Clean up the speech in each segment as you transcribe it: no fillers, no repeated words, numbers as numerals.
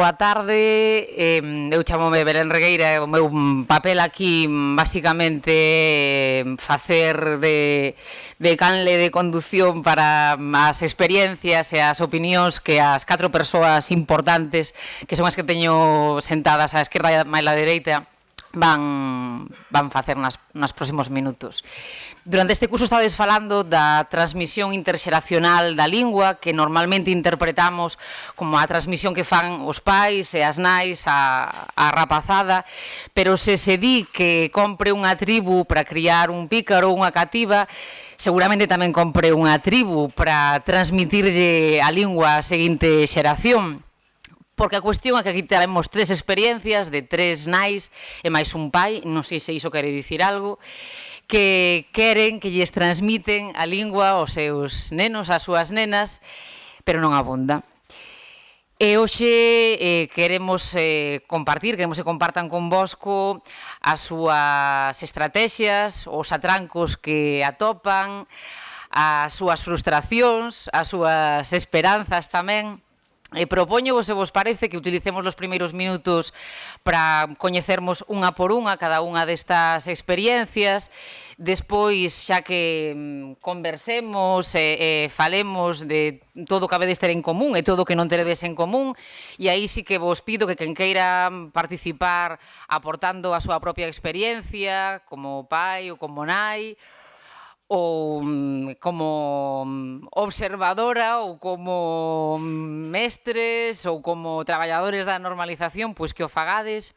boa tarde. Eu chamome Belén Regueira e o meu papel aquí basicamente facer de canle de condución para as experiencias e as opinións que as 4 persoas importantes que son as que teño sentadas á esquerda e á dereita van facer nos próximos minutos. Durante este curso estades falando da transmisión interxeracional da lingua, que normalmente interpretamos como a transmisión que fan os pais e as nais a rapazada, pero se di que compre unha tribu para criar un pícaro ou unha cativa, seguramente tamén compre unha tribu para transmitirlle a lingua á seguinte xeración. Porque a cuestión é que aquí teremos 3 experiencias de 3 nais e máis un pai, non sei se iso quere dicir algo, que queren que lles transmiten a lingua aos seus nenos, ás súas nenas, pero non abunda. E hoxe queremos compartir, queremos que compartan convosco as súas estrategias, os atrancos que atopan, as súas frustracións, as súas esperanzas tamén. E propoño, se vos parece, que utilicemos os primeiros minutos para coñecermos unha por unha cada unha destas experiencias. Despois, xa que conversemos e falemos de todo o que habedes ter en común e todo o que non teredes en común, e aí sí que vos pido que quen queira participar aportando a súa propia experiencia, como pai ou como nai, ou como observadora ou como mestres ou como traballadores da normalización, pois que o fagades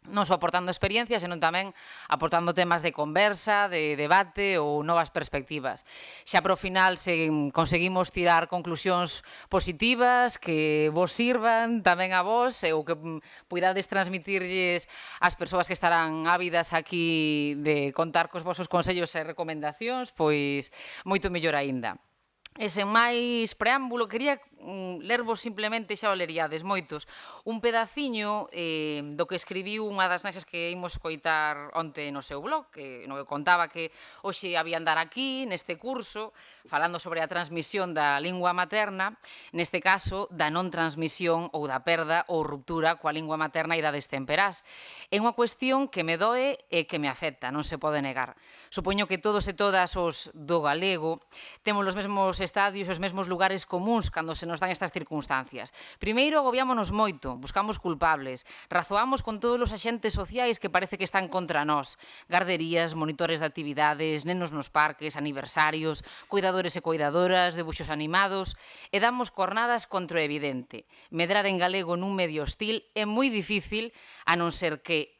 non só aportando experiencias, senón tamén aportando temas de conversa, de debate ou novas perspectivas. Xa pro final, se conseguimos tirar conclusións positivas que vos sirvan tamén a vos ou que puidades transmitirlles ás persoas que estarán ávidas aquí de contar cos vosos consellos e recomendacións, pois moito mellor aínda. E sen máis preámbulo, quería lervos simplemente, xa o leríades moitos, un pedaciño do que escribiu unha das naxas que imos coitar onte no seu blog, no que contaba que hoxe había andar aquí, neste curso, falando sobre a transmisión da lingua materna, neste caso, da non transmisión ou da perda ou ruptura coa lingua materna a idades temperás. É unha cuestión que me doe e que me afecta, non se pode negar. Supoño que todos e todas os do galego temos os mesmos estadios, os mesmos lugares comuns cando se nos dan estas circunstancias. Primeiro, agobiámonos moito, buscamos culpables, razoamos con todos os axentes sociais que parece que están contra nós, garderías, monitores de actividades, nenos nos parques, aniversarios, cuidadores e cuidadoras, debuxos animados, e damos cornadas contra o evidente. Medrar en galego nun medio hostil é moi difícil, a non ser que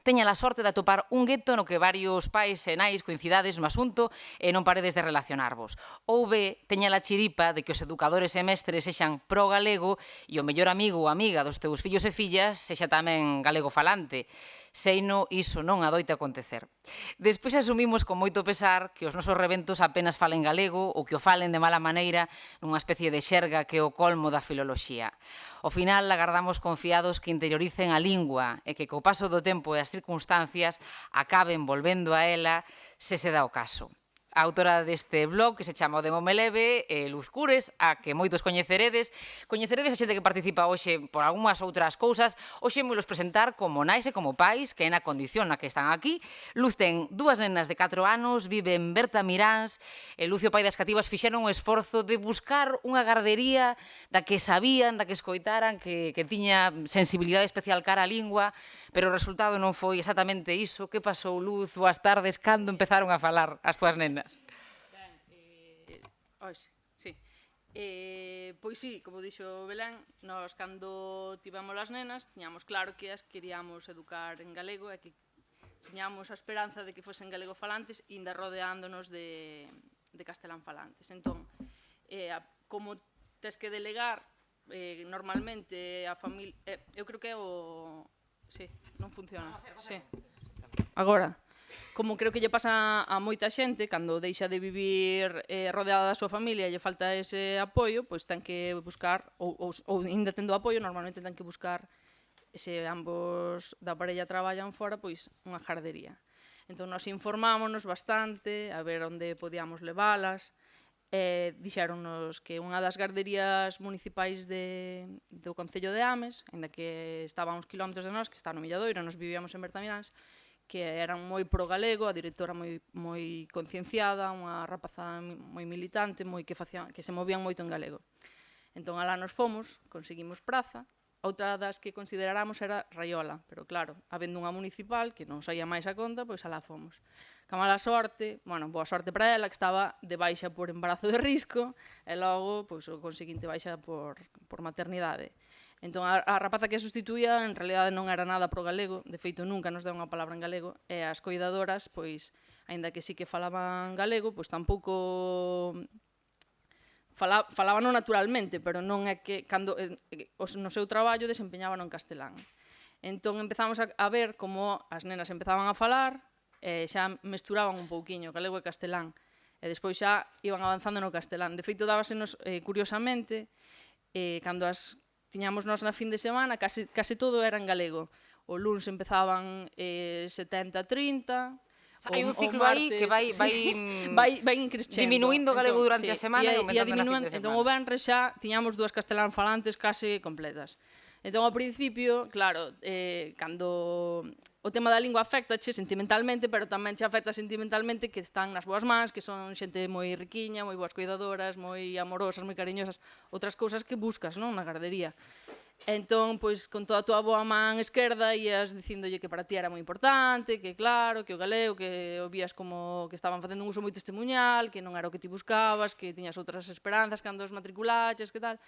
teña a sorte de atopar un gueto no que varios pais e nais coincidades no asunto e non paredes de relacionarvos. Ou B, teña a chiripa de que os educadores e mestres sexan pro galego e o mellor amigo ou amiga dos teus fillos e fillas sexa tamén galego falante. Seino, iso non adoita acontecer. Despois asumimos con moito pesar que os nosos reventos apenas falen galego ou que o falen de mala maneira nunha especie de xerga que é o colmo da filoloxía. Ao final, agardamos confiados que interioricen a lingua e que co paso do tempo e as circunstancias acaben volvendo a ela se se dá o caso. A autora deste blog, que se chama O de Mome Leve, Luz Cures, a que moitos coñeceredes. Coñeceredes a xente que participa hoxe por algunhas outras cousas. Hoxe moilos presentar como nais e como pais, que é na condición na que están aquí. Luz ten 2 nenas de 4 anos, vive en Berta Miráns, e Lucio, pai das cativas, fixeron un esforzo de buscar unha gardería da que sabían, da que escoitaran, que tiña sensibilidade especial cara á lingua, pero o resultado non foi exactamente iso. Que pasou, Luz? Boas tardes. Cando empezaron a falar as túas nenas? Pois sí, como dixo Belén, nós cando tivemos as nenas tiñamos claro que as queríamos educar en galego e que tiñamos a esperanza de que fosen galego falantes e ainda rodeándonos de castelán falantes. Entón, como tes que delegar, normalmente a familia... Eu creo que é o... Sí, non funciona. Sí. Agora, como creo que lle pasa a moita xente, cando deixa de vivir rodeada da súa familia e lle falta ese apoio, pois ten que buscar, ou ainda tendo apoio, normalmente ten que buscar, se ambos da parella traballan fora, pois unha gardería. Entón, nos informámonos bastante, a ver onde podíamos leválas, dixéronnos que unha das garderías municipais do Concello de Ames, ainda que estaba a uns kilómetros de nós, que está no Milladoiro, nos vivíamos en Bertamiráns, que eran moi pro galego, a directora moi concienciada, unha rapaza moi militante, que se movían moito en galego. Entón, alá nos fomos, conseguimos praza. Outra das que consideráramos era Raiola, pero claro, habendo unha municipal que non saía máis a conta, pois alá fomos. Que mala sorte, bueno, boa sorte para ela, que estaba de baixa por embarazo de risco, e logo, pois, o conseguinte baixa por maternidade. Entón, a rapaza que a sustituía, en realidade non era nada pro galego, de feito, nunca nos deu unha palabra en galego, e as coidadoras, pois, aínda que sí que falaban galego, pois tampouco falaban naturalmente, pero non é que cando no seu traballo desempeñaban en castelán. Entón empezamos a ver como as nenas empezaban a falar, e xa mesturaban un pouquiño galego e castelán, e despois xa iban avanzando no castelán. De feito, dábasenos, curiosamente, cando as tiñamos nós na fin de semana, case todo era en galego. O luns empezaban 70-30, hai un ciclo aí que vai increscendo. diminuindo o galego durante a semana e aumentando na fin de semana. Entón, o venres xa tiñamos 2 castelán falantes case completas. Entón, ao principio, claro, cando o tema da lingua afectache sentimentalmente, pero tamén che afecta sentimentalmente que están nas boas mans, que son xente moi riquiña, moi boas cuidadoras, moi amorosas, moi cariñosas, outras cousas que buscas, non, na gardería. Entón, pois, con toda a túa boa man esquerda ías dicíndolle que para ti era moi importante, que claro, que o galego, que o vías como que estaban facendo un uso moi testemunhal, que non era o que ti buscabas, que tiñas outras esperanzas cando os matriculaches, que tal.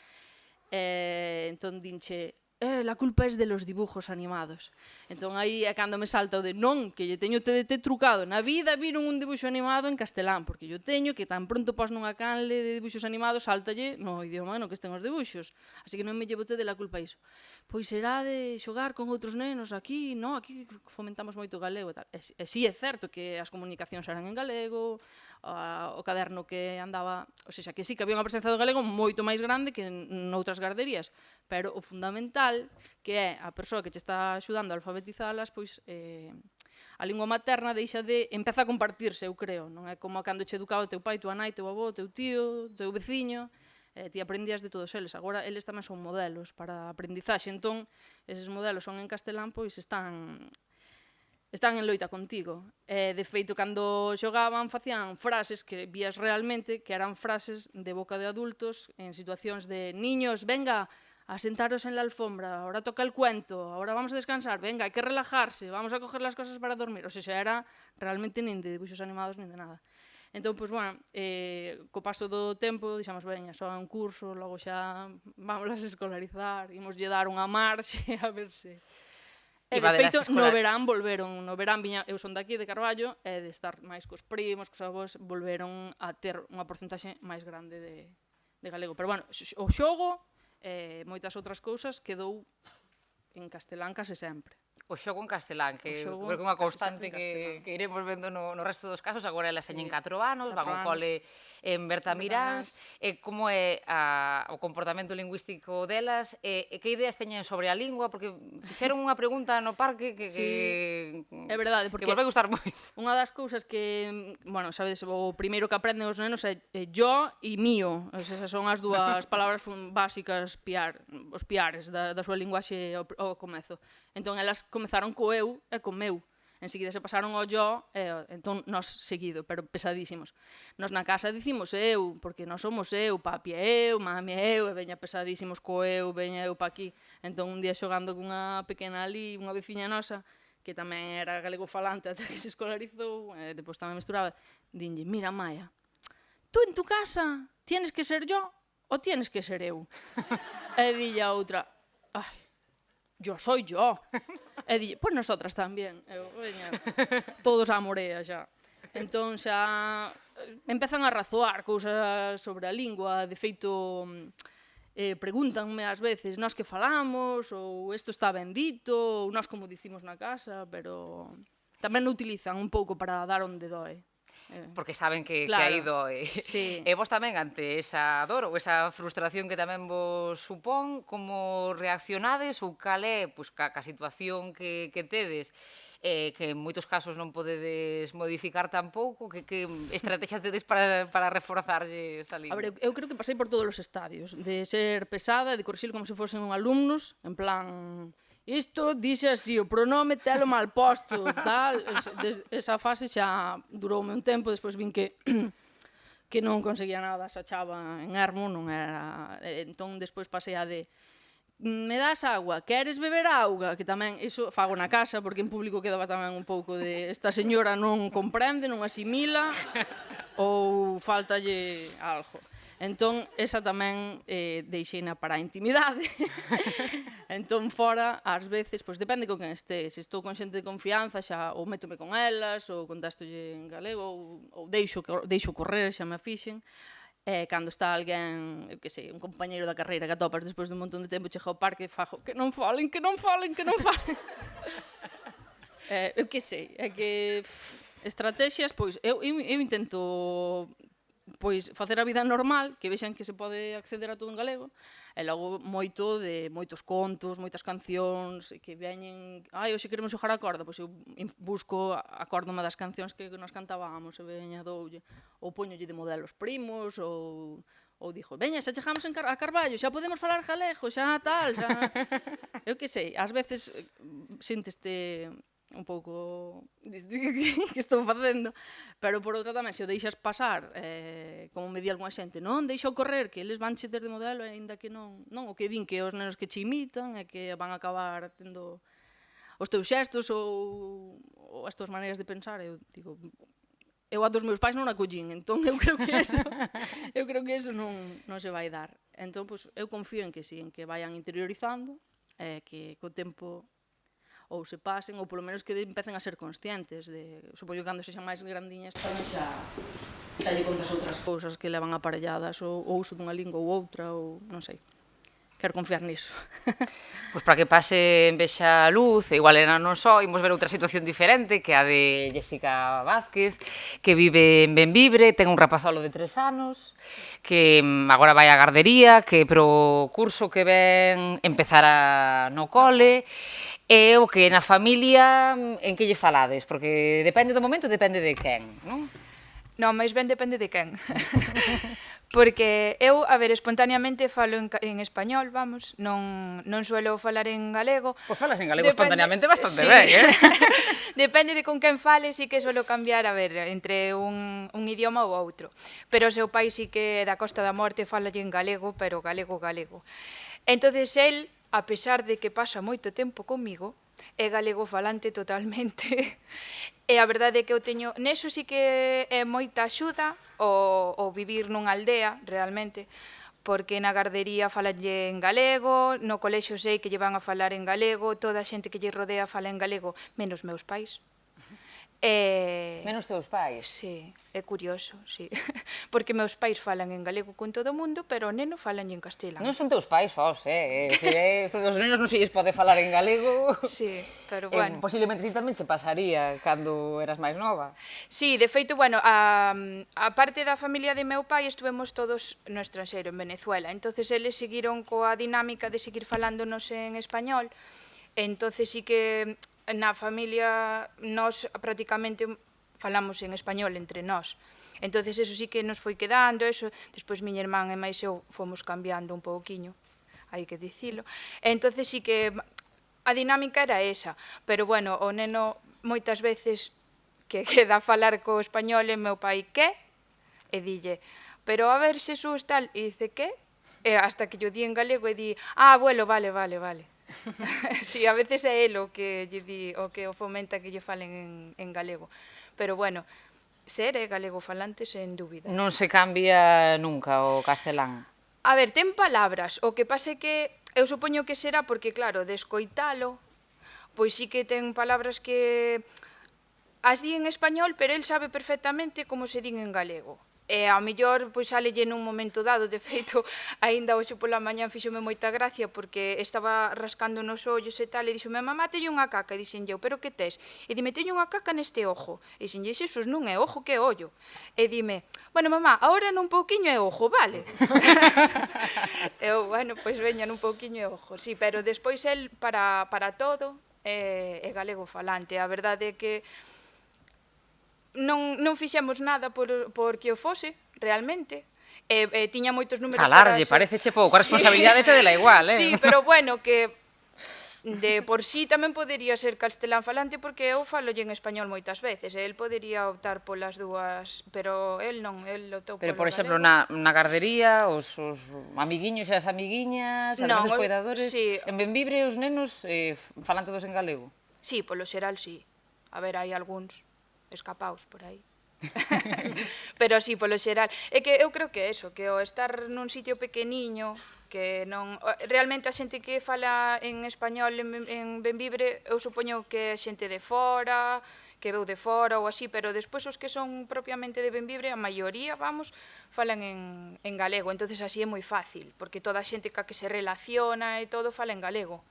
Entón, dinche, la culpa es de los dibujos animados. Entón, aí é cando me salta o de non, que lle teño TDT trucado. Na vida viron un dibuixo animado en castelán, porque yo teño que tan pronto pos nunha canle de dibuixos animados, saltalle no idioma no que estén os dibuixos. Así que non me llevo de la culpa iso. Pois será de xogar con outros nenos aquí, no, aquí fomentamos moito o galego e tal. E si é certo que as comunicacións eran en galego, o caderno que andaba, ou seja, que sí que había unha presencia do galego moito máis grande que noutras garderías, pero o fundamental, que é a persoa que te está axudando a alfabetizalas, pois a lingua materna empeza a compartirse, eu creo, non é como cando che educaba o teu pai, tua nai, teu avó, teu tío, teu veciño, ti aprendías de todos eles. Agora, eles tamén son modelos para aprendizaxe, entón, eses modelos son en castelán, pois están en loita contigo. De feito, cando xogaban, facían frases que vías realmente, que eran frases de boca de adultos en situacións de niños, venga, a sentaros en la alfombra, ahora toca el cuento, ahora vamos a descansar, venga, hai que relajarse, vamos a coger las cosas para dormir. O sea, era realmente nin de dibuixos animados nin de nada. Entón, pois, bueno, co paso do tempo, dixamos, veña, só un curso, logo xa vámonos a escolarizar, imos lle dar unha marxe, a ver se... E, de feito, no verán volveron, eu son daqui, de Carballo, e de estar máis cos primos, cos avós, volveron a ter unha porcentaxe máis grande de galego. Pero, bueno, o xogo, moitas outras cousas, quedou en castelán case sempre. O xogo en castelán, que é unha constante que iremos vendo no resto dos casos. Agora elas teñen 4 anos, van ao cole en Bertamiráns. Como é o comportamento lingüístico delas? E que ideas teñen sobre a lingua? Porque fixeron unha pregunta no parque que é verdade, porque vos vai gustar moito. Unha das cousas que, bueno, sabedes, o primeiro que aprenden os nenos é yo e mío. Esas son as dúas palabras básicas, os piares da súa linguaxe ao comezo. Entón, elas comezaron co eu e co meu. Enseguida se pasaron ao yo, entón nós seguido, pero pesadísimos. Nós na casa dicimos eu, porque nós somos eu, papi é eu, mami é eu, e veña pesadísimos co eu, veña eu pa aquí. Entón, un día xogando cunha pequena ali, unha veciña nosa, que tamén era galego falante ata que se escolarizou, e depois tamén mesturaba, dinlle, mira, Maia, tú en tu casa tienes que ser yo ou tienes que ser eu? E dille a outra, ai, yo soy yo. E dille, pues nosotras tamén. Eu, veña, todos a morea xa. Entón xa empezan a razoar cousas sobre a lingua. De feito, pregúntanme ás veces, nós que falamos, ou isto está ben dito, ou nós como dicimos na casa, pero tamén o utilizan un pouco para dar onde doe. Porque saben que hai doe. E vos tamén, ante esa dor ou esa frustración que tamén vos supón, como reaccionades ou cal é ca situación que tedes? que en moitos casos non podedes modificar tampouco, que estrategia tedes para reforzarlle esa A ver, lingua? eu creo que pasei por todos os estadios, de ser pesada, de corrixir como se fosen alumnos, en plan, isto dixe así, o pronome telo mal posto, tal, esa fase xa duroume un tempo, despois vin que que non conseguía nada, xa chava en ermo, non era... Entón, despois pasei a de me das agua, queres beber auga? Que tamén, iso fago na casa, porque en público quedaba tamén un pouco de esta señora non comprende, non asimila, ou faltalle algo. Entón, esa tamén deixeina para a intimidade. Entón, fora, ás veces, pois depende con quen estés. Se estou con xente de confianza, xa ou métome con elas, ou contestolle en galego, ou deixo correr, xa me fixen. Cando está alguén, eu que sei, un compañeiro da carreira que atopas despois dun montón de tempo, chega ao parque e fajo que non falen, que non falen, que non falen. Eu que sei, é que estrategias, pois, eu intento pois facer a vida normal, que vexan que se pode acceder a todo en galego, e logo moitos contos, moitas cancións, que veñen, hoxe queremos xogar a corda, pois eu busco acórdome das cancións que nos cantábamos, e veña doulle, ou poñolle de modelo os primos, ou dixo, veña, xa chegamos a Carballo, xa podemos falar galego, xa tal, xa... Eu que sei, ás veces sínteste un pouco que estou facendo, pero por outra tamén, se o deixas pasar, como me di algunha xente, non, deixa o correr, que eles van che ter de modelo, aínda que non, o que din que os nenos que che imitan e que van a acabar tendo os teus xestos ou as tuas maneiras de pensar, eu digo, eu a dos meus pais non a collín, entón eu creo que eso non se vai dar. Entón, pois, eu confío en que sí, en que vayan interiorizando, que co tempo ou se pasen, ou polo menos que empecen a ser conscientes de, supoño que cando sexan máis grandiñas tamén xa lle contas outras cousas que levan aparelladas o uso dunha lingua ou outra, ou non sei. Quero confiar niso. Pois para que pase en vexa a luz, igual era non só, imos ver outra situación diferente, que a de Jessica Vázquez, que vive en Benvibre, ten un rapazolo de 3 anos, que agora vai á gardería, que pro curso que ven empezará no cole, e o que na familia, en que lle falades? Porque depende do momento, depende de quen, non? Non, máis ben depende de quen. Porque eu, a ver, espontaneamente falo en español, vamos, non suelo falar en galego. Pois falas en galego espontaneamente bastante sí. ben, Depende de con quen fale, sí que suelo cambiar, a ver, entre un idioma ou outro. Pero o seu pai sí que da Costa da Morte falalle en galego, pero galego. Entonces, el, a pesar de que pasa moito tempo comigo, é galego falante totalmente. E a verdade é que eu teño, neso sí que é moita axuda o vivir nunha aldea, realmente, porque na gardería falanlle en galego, no colexio sei que lle van a falar en galego, toda a xente que lle rodea fala en galego, menos meus pais. Menos teus pais? Sí, é curioso, sí. Porque meus pais falan en galego con todo o mundo, pero o neno falan en castelán. Non son teus pais sós, os nenos non se lles pode falar en galego. Sí, pero bueno. Posiblemente ti tamén se pasaría cando eras máis nova. Sí, de feito, bueno, a parte da familia de meu pai estuvemos todos no estranxeiro, en Venezuela. Entonces, eles seguiron coa dinámica de seguir falándonos en español. Entonces, sí que na familia nós prácticamente falamos en español entre nós. Entonces, eso sí que nos foi quedando, eso. Despois, miña irmán e máis eu fomos cambiando un pouquiño, hai que dicilo. Entonces, sí que a dinámica era esa. Pero, bueno, o neno moitas veces que queda a falar co español e meu pai, que? E dille, pero a ver, Xesús, tal, e dice, que? E hasta que yo di en galego e di, abuelo, vale. Sí, a veces é el o que lle di, o que o fomenta que lle falen en galego. Pero, bueno, ser galego falante, sen dúbida. Non se cambia nunca o castelán? A ver, ten palabras, o que pase que eu supoño que será porque, claro, de escoitalo, pois sí que ten palabras que as di en español, pero el sabe perfectamente como se din en galego. E ao mellor pois salelle nun momento dado, de feito, aínda hoxe pola mañán fíxome moita gracia porque estaba rascando nos ollos e tal, e dixome, mamá, teño unha caca, e dixen eu, pero que tes? E dime, teño unha caca neste ojo. E dixen, Xesús, non é ojo, que é ollo. E dime, bueno, mamá, ahora nun pouquiño é ojo, vale? Eu, bueno, pois veña nun pouquiño é ojo, sí, pero despois el para todo, e galego falante. A verdade é que non fixemos nada porque o fose, realmente. Tiña moitos números Falarlle, paréceche pouco, a responsabilidade te dela igual, Sí, pero bueno, que de por sí tamén podería ser castelán falante porque eu falolle en español moitas veces, e el podería optar polas dúas, pero el non, el optou polo Pero, por exemplo, galego. na gardería, os amiguiños e as amiguiñas, además Non, dos cuidadores, sí, en Benvibre os nenos falan todos en galego. sí, polo xeral sí. A ver, hai algúns escapaos por aí. Pero sí, polo xeral. É que eu creo que é eso, que o estar nun sitio pequeniño, que non... Realmente a xente que fala en español en Benvibre, eu supoño que é xente de fora, que veu de fora ou así, pero despois os que son propiamente de Benvibre, a maioría, vamos, falan en galego. Entonces así é moi fácil, porque toda a xente ca que se relaciona e todo fala en galego.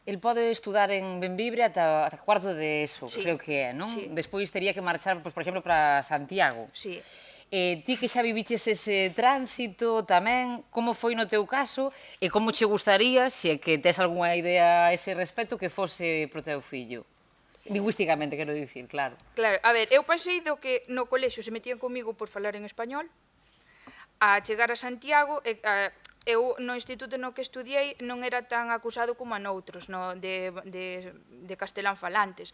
El pode estudar en Benvibre ata cuarto de ESO, Sí, creo que é, non? sí. Despois tería que marchar, por exemplo, para Santiago. Sí. Ti que xa viviches ese tránsito tamén, como foi no teu caso e como che gustaría, se é que tes algunha idea a ese respecto, que fose pro teu fillo? Lingüísticamente, quero dicir, claro. Claro, a ver, eu pasei do que no colexio se metían comigo por falar en español, a chegar a Santiago, eu no instituto no que estudiei non era tan acusado como a noutros, no, de castelán falantes,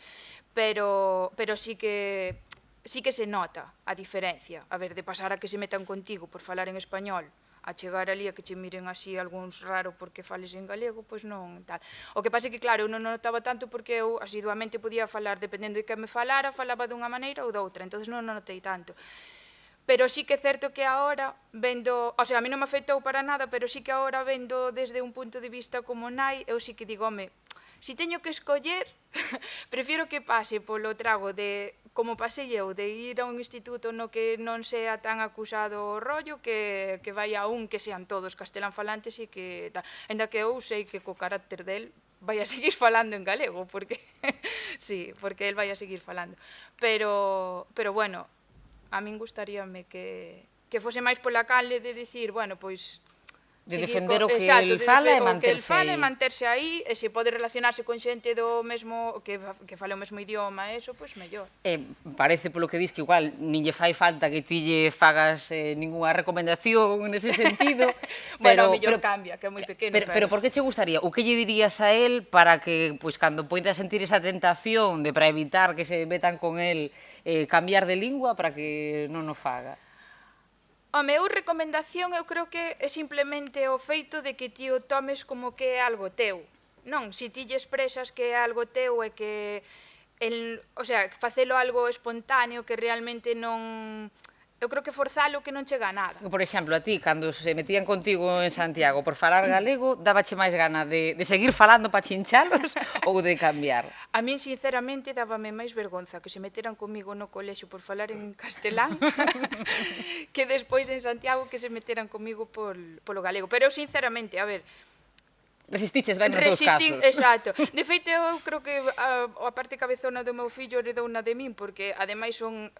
pero sí que se nota a diferencia. A ver, de pasar a que se metan contigo por falar en español, a chegar ali a que che miren así algúns raro porque fales en galego, pois non tal. O que pasa é que, claro, eu non notaba tanto porque eu asiduamente podía falar, dependendo de que me falara, falaba dunha maneira ou doutra, entonces non notei tanto. Pero sí que é certo que agora, vendo, o sea, a mí non me afectou para nada, pero sí que agora vendo desde un punto de vista como nai, eu sí que digo, home, si teño que escoller, prefiero que pase polo trago de, como pasei eu, de ir a un instituto no que non sea tan acusado o rollo, que vai a un que sean todos castelán falantes e que tal. Ainda que eu sei que co carácter del vai a seguir falando en galego, porque sí, porque el vai a seguir falando. Pero bueno, a min gustaríame que fose máis pola canle de dicir, bueno, pois De defender o que el fala e manterse aí, e se pode relacionarse con xente do mesmo, que fale o mesmo idioma, eso, pois mellor. Parece polo que dis que igual nin lle fai falta que ti lle fagas ningunha recomendación nese sentido. Bueno, mellor cambia, que é moi pequeno. Pero por que che gustaría? O que lle dirías a él para que, pois, cando poida sentir esa tentación de para evitar que se metan con él, cambiar de lingua para que non o faga? A meu recomendación eu creo que é simplemente o feito de que ti o tomes como que é algo teu. Non, se ti lle expresas que é algo teu e que, o sea, facelo algo espontáneo que realmente non... Eu creo que forzalo que non chega a nada. Por exemplo, a ti, cando se metían contigo en Santiago por falar galego, dábache máis gana de seguir falando para chinchalos ou de cambiar? A min, sinceramente, dábame máis vergonza que se meteran comigo no colexio por falar en castelán que despois en Santiago que se meteran comigo polo galego. Pero eu, sinceramente, a ver... Resistiches ben nos dous casos. Exacto. De feito, eu creo que a parte cabezona do meu fillo heredou na de min, porque, ademais, son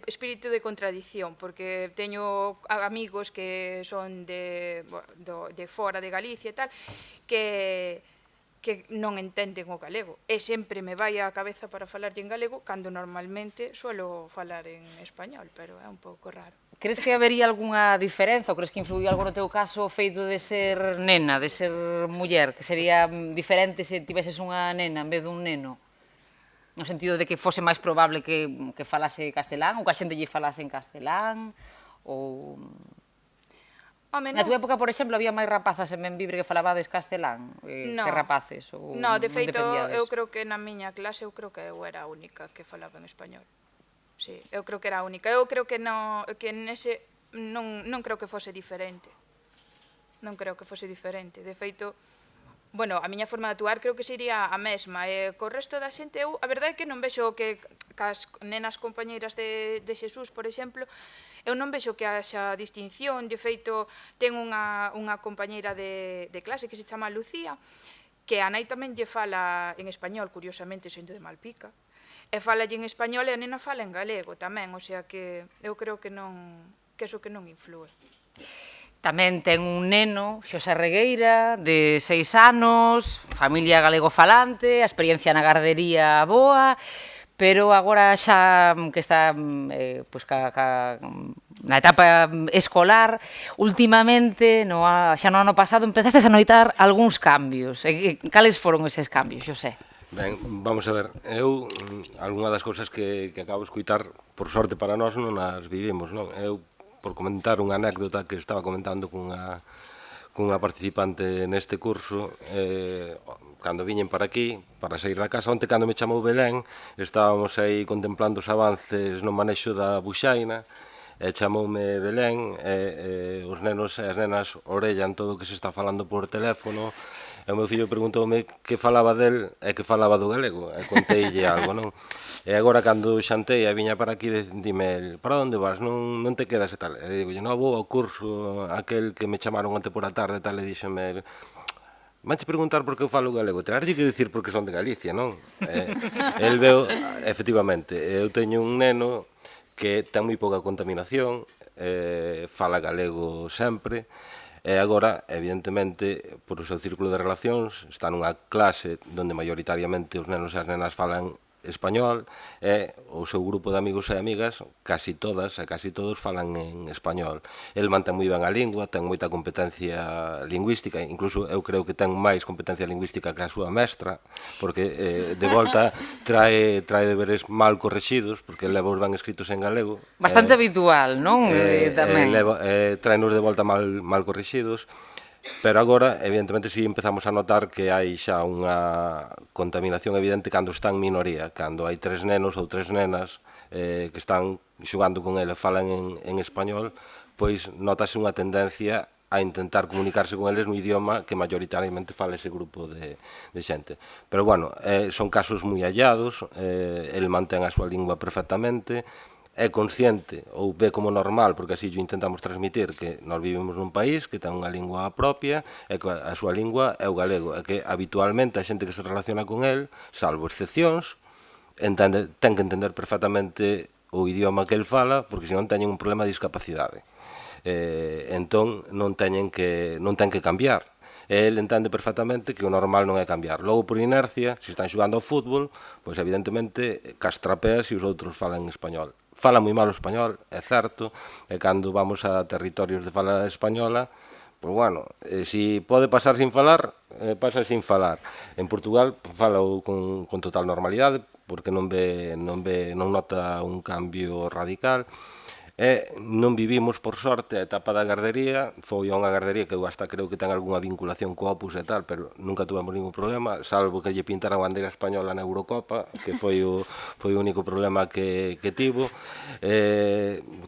espírito de contradición, porque teño amigos que son de fora de Galicia e tal, que non entenden o galego, e sempre me vai a cabeza para falar en galego, cando normalmente suelo falar en español, pero é un pouco raro. Crees que habería algunha diferenza, ou crees que influía algo no teu caso o feito de ser nena, de ser muller, que sería diferente se tiveses unha nena en vez dun neno? No sentido de que fose máis probable que falase castelán, ou que a xente lle falase en castelán, ou... Na túa época, por exemplo, había máis rapazas en Benvibre que falabades castelán que rapaces? No, de feito, eu creo que na miña clase, eu creo que eu era a única que falaba en español. Sí, eu creo que era a única. Eu creo que nese non creo que fose diferente. Non creo que fose diferente. De feito, bueno, a miña forma de actuar creo que sería a mesma, e co resto da xente eu, a verdade é que non vexo que cas nenas compañeiras de Xesús, por exemplo, eu non vexo que haxa distinción. De feito, ten unha compañeira de clase que se chama Lucía, que a nai tamén lle fala en español, curiosamente, xente de Malpica, e falalle en español e a nena fala en galego tamén, o sea que eu creo que non, que eso que non inflúe. Tamén ten un neno, Xosé Regueira, de 6 anos, familia galego-falante, a experiencia na gardería boa, pero agora xa que está pois, na etapa escolar, últimamente, xa no ano pasado, empezastes a noitar algúns cambios. Cales foron eses cambios, Xosé? Ben, vamos a ver, eu, algunha das cousas que acabo de escutar, por sorte para nós, non as vivimos, non? Eu, por comentar unha anécdota que estaba comentando cunha participante neste curso, cando viñen para aquí, para sair da casa, onte cando me chamou Belén, estábamos aí contemplando os avances no manexo da buxaina, e chamoume Belén, os nenos e as nenas orellan todo o que se está falando por teléfono, e o meu fillo preguntoume que falaba del e que falaba do galego, e conteille algo, non? E agora, cando xantei e viña para aquí, dime, para onde vas? Non te quedas e tal? E digo, non, vou ao curso, aquel que me chamaron onte por a tarde e tal, e díxome, vanche preguntar por que eu falo galego, terarlle que dicir porque son de Galicia, non? El veo, efectivamente, eu teño un neno que ten moi pouca contaminación, fala galego sempre, e agora, evidentemente, por o seu círculo de relacións, está nunha clase onde maioritariamente os nenos e as nenas falan español, e o seu grupo de amigos e amigas, casi todas e casi todos falan en español. El mantén moi ben a lingua, ten moita competencia lingüística, incluso eu creo que ten máis competencia lingüística que a súa mestra, porque de volta trae deberes mal correxidos, porque leva os ben escritos en galego. Bastante habitual, non? Tamén. Traenos de volta mal correxidos. Pero agora, evidentemente, si empezamos a notar que hai xa unha contaminación evidente cando está en minoría, cando hai 3 nenos ou 3 nenas que están xogando con ele e falan en español, pois notase unha tendencia a intentar comunicarse con eles no idioma que maioritariamente fala ese grupo de xente. Pero, bueno, son casos moi hallados, el mantén a súa lingua perfectamente, é consciente ou ve como normal, porque así o intentamos transmitir, que nós vivimos nun país que ten unha lingua propia e que a súa lingua é o galego, e que habitualmente a xente que se relaciona con el, salvo excepcións, ten que entender perfectamente o idioma que el fala, porque senón teñen un problema de discapacidade. Entón non ten que cambiar. El entende perfectamente que o normal non é cambiar. Logo, por inercia, se están xogando ao fútbol, pois evidentemente castrapeas e os outros falan en español. Fala moi mal o español, é certo, e cando vamos a territorios de fala española, pois, bueno, si pode pasar sin falar, pasa sin falar. En Portugal fala con total normalidade, porque non nota un cambio radical. Non vivimos, por sorte, a etapa da gardería, foi unha gardería que eu hasta creo que ten algunha vinculación co Opus e tal, pero nunca tuvemos ningún problema, salvo que lle pintara a bandeira española na Eurocopa, que foi o único problema que tivo,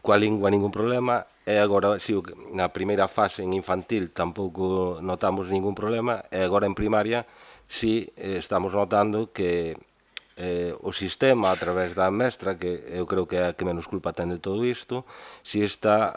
coa lingua ningún problema, e agora, si, na primeira fase en infantil tampouco notamos ningún problema, e agora en primaria si estamos notando que o sistema, a través da mestra, que eu creo que é a que menos culpa ten de todo isto, si está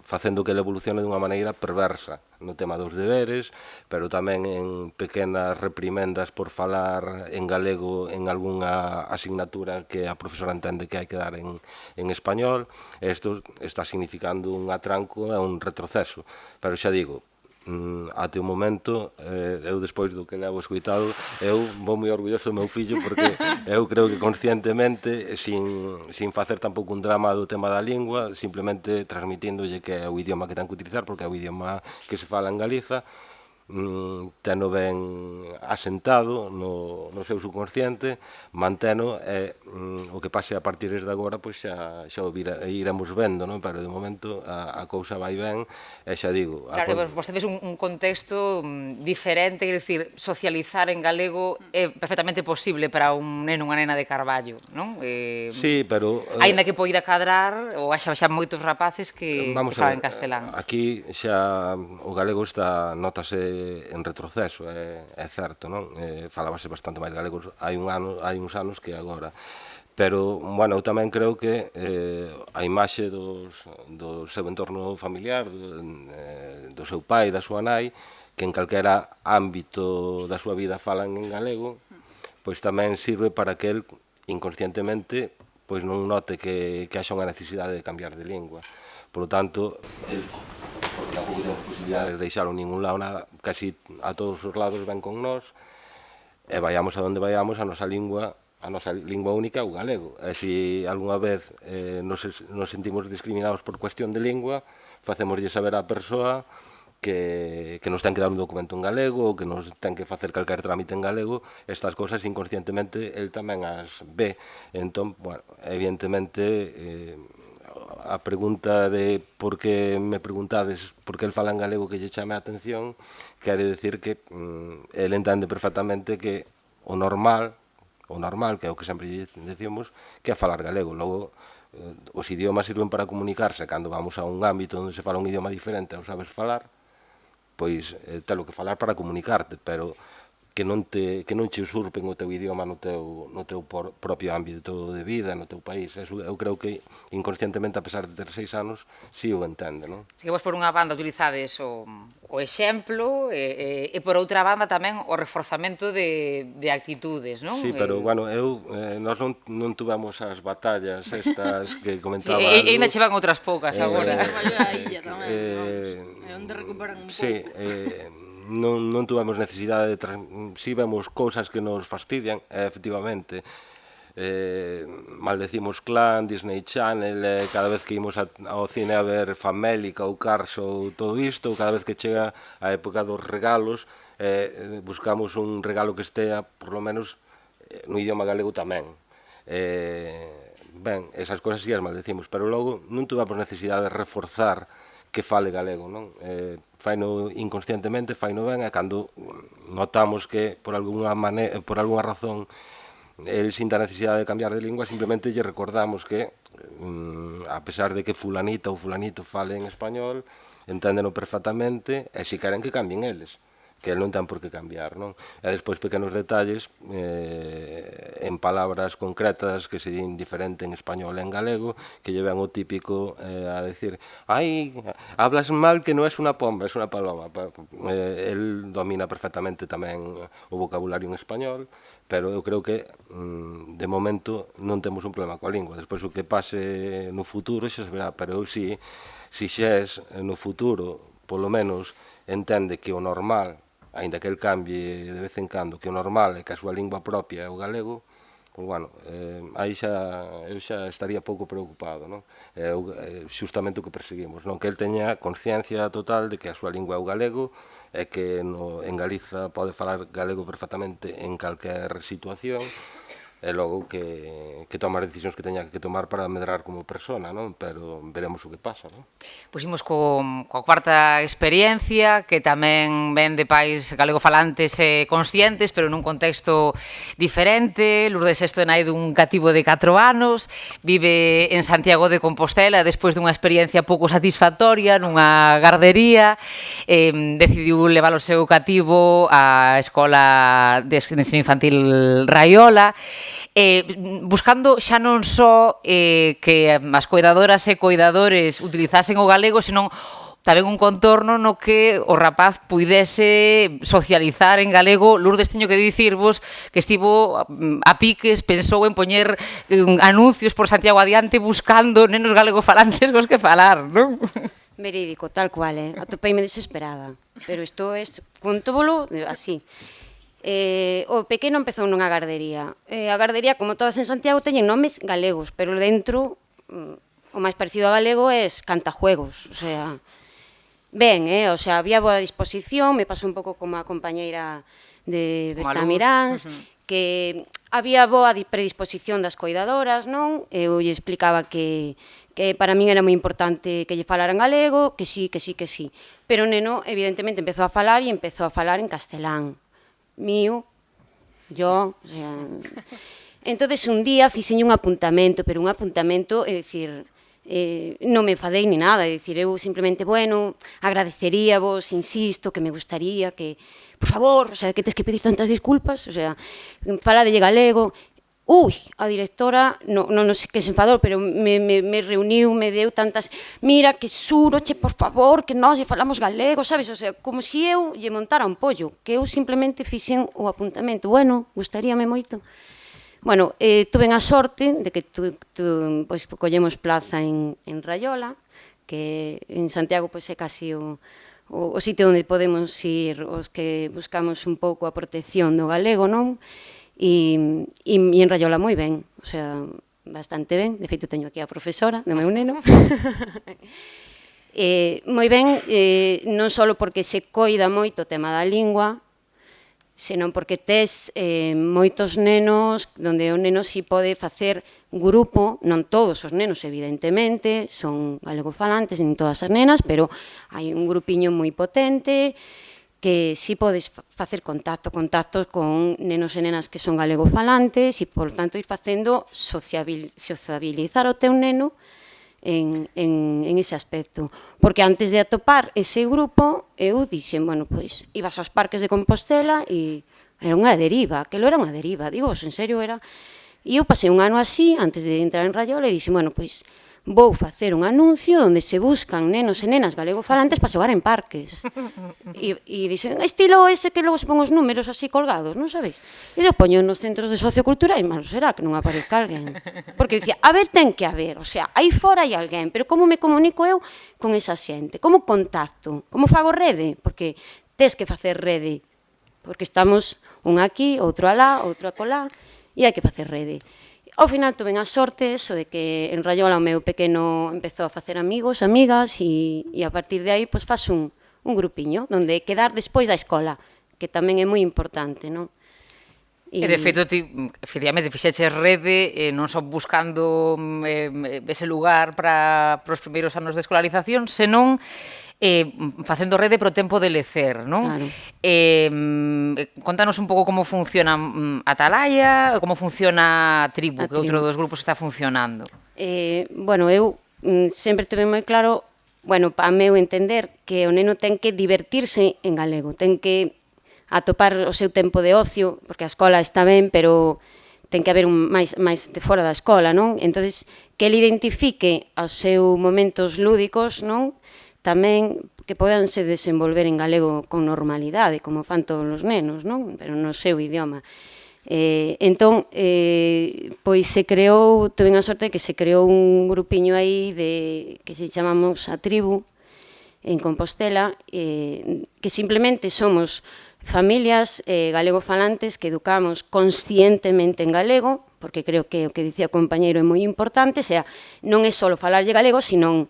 facendo que ele evolucione dunha maneira perversa no tema dos deberes, pero tamén en pequenas reprimendas por falar en galego en algunha asignatura que a profesora entende que hai que dar en español. Isto está significando un atranco e un retroceso, pero xa digo, até o momento, eu despois do que levo escuitado, eu vou moi orgulloso do meu fillo, porque eu creo que conscientemente, sin facer tampouco un drama do tema da lingua, simplemente transmitíndolle que é o idioma que ten que utilizar, porque é o idioma que se fala en Galiza, teno ben asentado no seu subconsciente, manteno, e o que pase a partir de agora, pois xa o iremos vendo, non? Pero de momento a cousa vai ben, e xa digo... Claro, vos tedes un contexto diferente, quer dicir, socializar en galego é perfectamente posible para un neno, unha nena de Carballo, non? Sí, pero... Aínda que poida cadrar, ou haxa moitos rapaces que falan en castelán. Aquí xa o galego notase en retroceso, é certo, non? Falábase bastante máis galego hai uns anos que agora. Pero, bueno, eu tamén creo que a imaxe do seu entorno familiar, do seu pai, da súa nai, que en calquera ámbito da súa vida falan en galego, pois tamén sirve para que el, inconscientemente, pois non note que haxa unha necesidade de cambiar de lingua. Por lo tanto, tampouco temos posibilidades de deixalo en ningún lado, nada, casi a todos os lados ven con nós, e vayamos a donde vayamos, a nosa lingua única é o galego. E se algunha vez nos sentimos discriminados por cuestión de lingua, facémoslle saber á persoa que nos ten que dar un documento en galego, ou que nos ten que facer calquer trámite en galego. Estas cousas inconscientemente el tamén as ve. Entón, bueno, evidentemente, a pregunta de por que me preguntades por que el fala en galego que lle chame a atención, quere decir que el entende perfectamente que o normal, que é o que sempre decimos, que é falar galego. Logo, os idiomas sirven para comunicarse. Cando vamos a un ámbito onde se fala un idioma diferente ou sabes falar, pois telo que falar para comunicarte, pero que non che usurpen o teu idioma no teu propio ámbito de vida, no teu país. Eso eu creo que inconscientemente, a pesar de ter 6 anos, si o entende, non? Si que vos por unha banda utilizades o exemplo e por outra banda tamén o reforzamento de actitudes, non? Sí, pero, bueno, nós non tuvemos as batallas estas que comentaba. E ainda che van outras poucas agora. Traballo a illa tamén, é onde recuperan un pouco. Sí, non tuvemos necesidade de... Si vemos cousas que nos fastidian, efectivamente. Maldecimos Clan, Disney Channel, cada vez que imos ao cine a ver Famélica ou Cars ou todo isto, cada vez que chega a época dos regalos, buscamos un regalo que estea, por lo menos, no idioma galego tamén. Ben, esas cousas si as maldecimos, pero logo non tuvemos necesidade de reforzar que fale galego, non? Faino inconscientemente, faino ben, e cando notamos que por algunha razón el sinta a necesidade de cambiar de lingua, simplemente lle recordamos que, a pesar de que fulanita ou fulanito fale en español, enténdeno perfectamente, e se queren que cambien eles, que non ten por que cambiar, non? E despois pequenos detalles en palabras concretas que se din diferente en español e en galego, que lle ven o típico a decir «Ai, hablas mal que non é unha pomba, é unha paloma». El domina perfectamente tamén o vocabulario en español, pero eu creo que de momento non temos un problema coa lingua. Despois o que pase no futuro xa se verá, pero eu si xes no futuro, polo menos, entende que o normal, aínda que el cambie de vez en cando, que o normal é que a súa lingua propia é o galego, pois, bueno, aí eu xa estaría pouco preocupado, non? É xustamente o que perseguimos, non? Que el teña consciencia total de que a súa lingua é o galego e que en Galiza pode falar galego perfectamente en calquer situación, e logo que toma as decisións que teña que tomar para medrar como persona, non? Pero veremos o que pasa, non? Pois imos coa cuarta experiencia, que tamén ven de pais galegofalantes e conscientes, pero nun contexto diferente. Lourdes Sesto é nai dun cativo de 4 anos, vive en Santiago de Compostela, despois dunha experiencia pouco satisfactoria nunha gardería, decidiu levar o seu cativo á escola de ensino infantil Raiola, buscando xa non só que as coidadoras e coidadores utilizasen o galego, senón tamén un contorno no que o rapaz puidese socializar en galego. Lourdes, teño que dicirvos que estivo a piques, pensou en poñer anuncios por Santiago adiante buscando nenos galegofalantes cos que falar, non? Verídico, tal cual, atopeime desesperada. Pero isto é, contóvolo así. O pequeno empezou nunha gardería. A gardería, como todas en Santiago, teñen nomes galegos, pero dentro o máis parecido a galego é Cantajuegos, o sea, ben, o sea, había boa disposición, me pasou un pouco como a compañeira de Bertamiráns, que había boa predisposición das coidadoras, non? Eu lle explicaba que para min era moi importante que lle falaran galego, que sí, pero o neno evidentemente empezou a falar en castelán. Mío, yo, o sea... Entonces un día fixeñe un apuntamento, pero un apuntamento, é dicir, non me enfadei ni nada, é dicir, eu simplemente, bueno, agradeceríavos, insisto, que me gustaría que, por favor, o sea, que tes que pedir tantas disculpas, o sea, faladelle galego. Ui, a directora, non sei que se enfadou, pero me reuniu, me deu tantas... Mira, que xúroche, por favor, que nós lle falamos galego, sabes? O sea, como se eu lle montara un pollo, que eu simplemente fixen o apuntamento. Bueno, gustaríame moito. Bueno, tuve a sorte de que collemos plaza en Raiola, que en Santiago pois, é casi o sitio onde podemos ir os que buscamos un pouco a protección do galego, non? E en Raiola moi ben, o sea, bastante ben. De feito, teño aquí a profesora do meu neno. Moi ben, non só porque se coida moito o tema da lingua, senón porque tes moitos nenos onde o neno si pode facer grupo, non todos os nenos, evidentemente, son galegofalantes, nin todas as nenas, pero hai un grupiño moi potente que si podes facer contactos con nenos e nenas que son galegofalantes e, por tanto, ir facendo sociabilizar o teu neno en ese aspecto. Porque antes de atopar ese grupo, eu dixen, bueno, pois, ibas aos parques de Compostela e era unha deriva, aquilo era unha deriva, digo, en serio, era... E eu pasei un ano así, antes de entrar en Raiola, e dixen, bueno, pois, vou facer un anuncio onde se buscan nenos e nenas galegofalantes para xogar en parques. E dixen, estilo ese que logo se pon os números así colgados, non sabéis? E eu poño nos centros de sociocultura e malo será que non aparezca alguén. Porque dicía, a ver, ten que haber, o sea, aí fora hai alguén, pero como me comunico eu con esa xente? Como contacto? Como fago rede? Porque tes que facer rede, porque estamos un aquí, outro alá, outro acolá, e hai que facer rede. Ao final tuve a sorte eso de que en Raiola o meu pequeno empezou a facer amigos, amigas e a partir de aí pois faz un grupiño onde quedar despois da escola, que tamén é moi importante, non? E de feito, ti, efectivamente, fixeches rede non só buscando ese lugar para os primeiros anos de escolarización, senón facendo rede pro tempo de lecer, non? Claro. Contanos un pouco como funciona Atalaya, como funciona a Tribu, que outro dos grupos está funcionando. Bueno, eu sempre tuve moi claro, bueno, para meu entender, que o neno ten que divertirse en galego, ten que atopar o seu tempo de ocio, porque a escola está ben, pero ten que haber máis de fora da escola, non? Entonces, que ele identifique os seus momentos lúdicos, non? Tamén que podan se desenvolver en galego con normalidade, como fan todos os nenos, non? Pero no seu idioma. Entón, pois se creou, tuve a sorte que se creou un grupiño aí que se chamamos a Tribu, en Compostela, que simplemente somos familias galegofalantes que educamos conscientemente en galego, porque creo que o que dicía o compañeiro é moi importante, sea, non é só falarlle galego, sino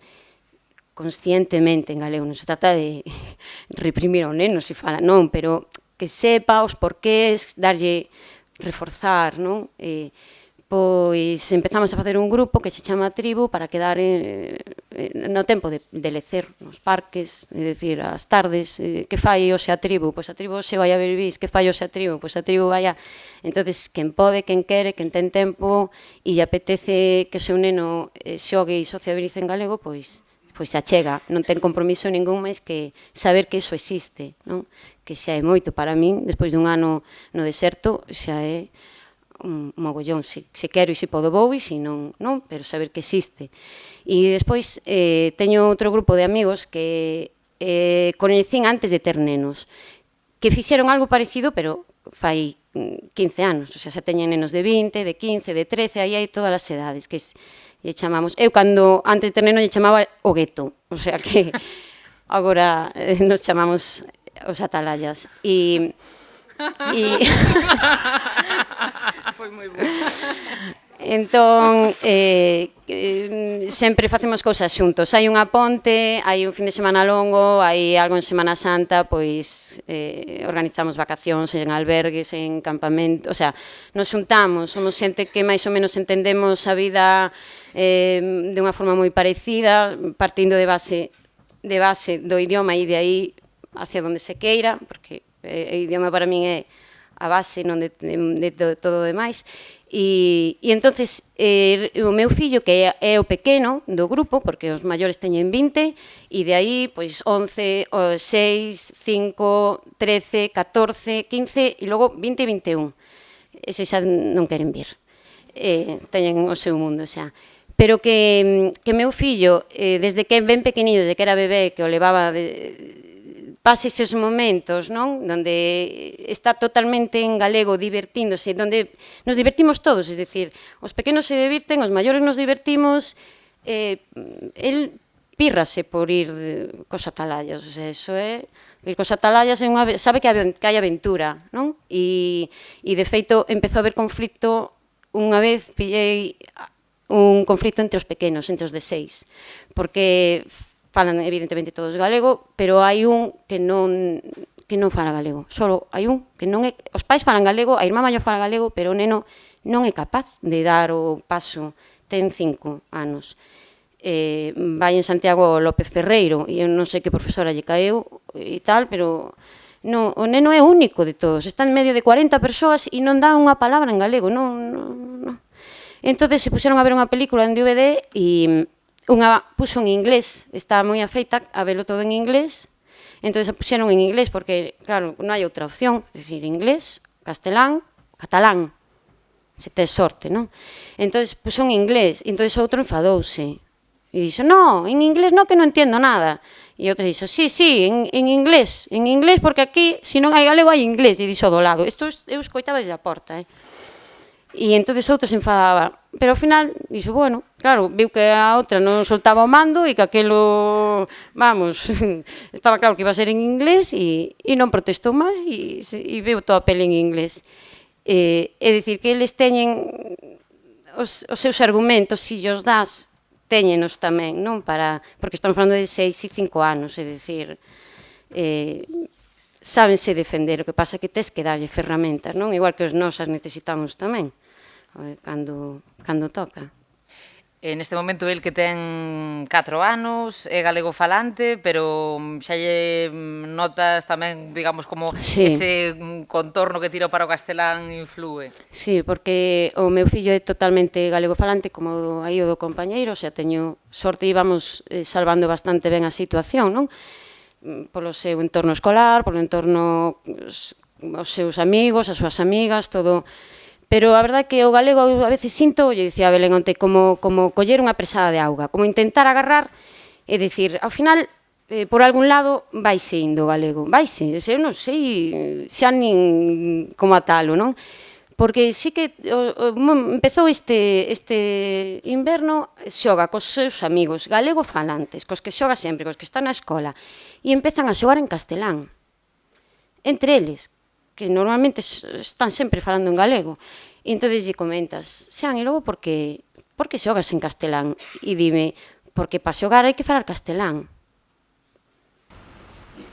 conscientemente en galego. Non se trata de reprimir ao neno se fala, non, pero que sepa os porqués, darlle, reforzar, non? Pois empezamos a facer un grupo que se chama Tribu para quedar no tempo de lecer nos parques, é dicir, as tardes, que fai hoxe a Tribu? Pois a Tribu se vai a Belvís, que fai hoxe a Tribu? Pois a Tribu vai a... Entonces, quen pode, quen quere, quen ten tempo e lle apetece que o seu neno xogue e sociabilice en galego, pois se achega, non ten compromiso ningún máis que saber que iso existe, non? Que xa é moito para min, despois dun ano no deserto, xa é un mogollón, se quero e se podo vou e se non, non, pero saber que existe. E despois teño outro grupo de amigos que coñecín antes de ter nenos, que fixeron algo parecido, pero fai 15 anos, o sea, xa teñen nenos de 20, de 15, de 13, aí hai todas as edades, que lle chamamos, eu cando antes de ter neno lle chamaba o gueto, o sea que agora nos chamamos os atalayas e Foi moi bo. entón sempre facemos cousas xuntos, hai unha ponte, hai un fin de semana longo, hai algo en Semana Santa, pois organizamos vacacións en albergues, en campamento, o sea, nos xuntamos, somos xente que máis ou menos entendemos a vida de unha forma moi parecida, partindo de base do idioma e de aí hacia onde se queira, porque o idioma para min é a base non de todo o demais. E entonces o meu fillo, que é o pequeno do grupo, porque os maiores teñen 20, e de aí pois 11, 6, 5, 13, 14, 15 e logo 20 e 21. Ese xa non queren vir, teñen o seu mundo xa. Pero que meu fillo, desde que é ben pequeniño, desde que era bebé, que o levaba pase eses momentos, non? Donde está totalmente en galego divertíndose, donde nos divertimos todos, es decir, os pequenos se divirten, os maiores nos divertimos, el pírrase por ir cos atalayas, o sea, eso é... Ir cos atalayas sabe que hai aventura, non? E de feito empezou a haber conflicto, unha vez pillei un conflicto entre os pequenos, entre os de 6, porque falan evidentemente todos galego, pero hai un que non fala galego, solo hai un que non é... Os pais falan galego, a irmá maior fala galego, pero o neno non é capaz de dar o paso, ten 5 anos. Vai en Santiago López Ferreiro e eu non sei que profesora lle caeu e tal, pero o neno é único de todos, está en medio de 40 persoas e non dá unha palabra en galego, non. Entón se puxeron a ver unha película en DVD e unha puxo en inglés, está moi afeita a velo todo en inglés, entón se puxeron en inglés porque, claro, non hai outra opción, é dicir, inglés, castelán, catalán, se tes sorte, non? Entón puxo en inglés, entón o outro enfadouse. E dixo, no, en inglés no, que non entendo nada. E outro dixo, sí, en inglés porque aquí, se non hai galego, hai inglés. E dixo do lado, isto eu escoitaba desde a porta, E entón outro se enfadaba. Pero ao final, dixo, bueno, claro, viu que a outra non soltaba o mando e que aquelo, vamos, estaba claro que iba a ser en inglés e non protestou máis e viu toda a pele en inglés. É dicir, que eles teñen os seus argumentos, se os das, téñenos tamén, non? Porque estamos falando de 6 e 5 anos, é dicir, sábense defender, o que pasa é que tes que darlle ferramentas, non? Igual que os nós as necesitamos tamén, cando toca. Neste momento el que ten 4 anos, é galego falante, pero xa lle notas tamén, digamos, como ese contorno que tira para o castelán influe. Sí, porque o meu fillo é totalmente galego falante, como aí o do compañeiro, xa teño sorte e íbamos salvando bastante ben a situación, non? Polo seu entorno escolar, polo entorno os seus amigos, as súas amigas, todo... Pero a verdade é que o galego a veces sinto, lle dicía a Belén onte, como coller unha presada de auga, como intentar agarrar e dicir, ao final, por algún lado, vaise indo o galego, vaise, eu non sei xa nin como atalo, non? Porque sí que empezou este inverno, xoga cos seus amigos galego falantes, cos que xoga sempre, cos que están na escola, e empezan a xogar en castelán, entre eles, que normalmente están sempre falando en galego. E entón lle comentas, Xan, e logo por que xogas en castelán? E dime, porque para xogar hai que falar castelán.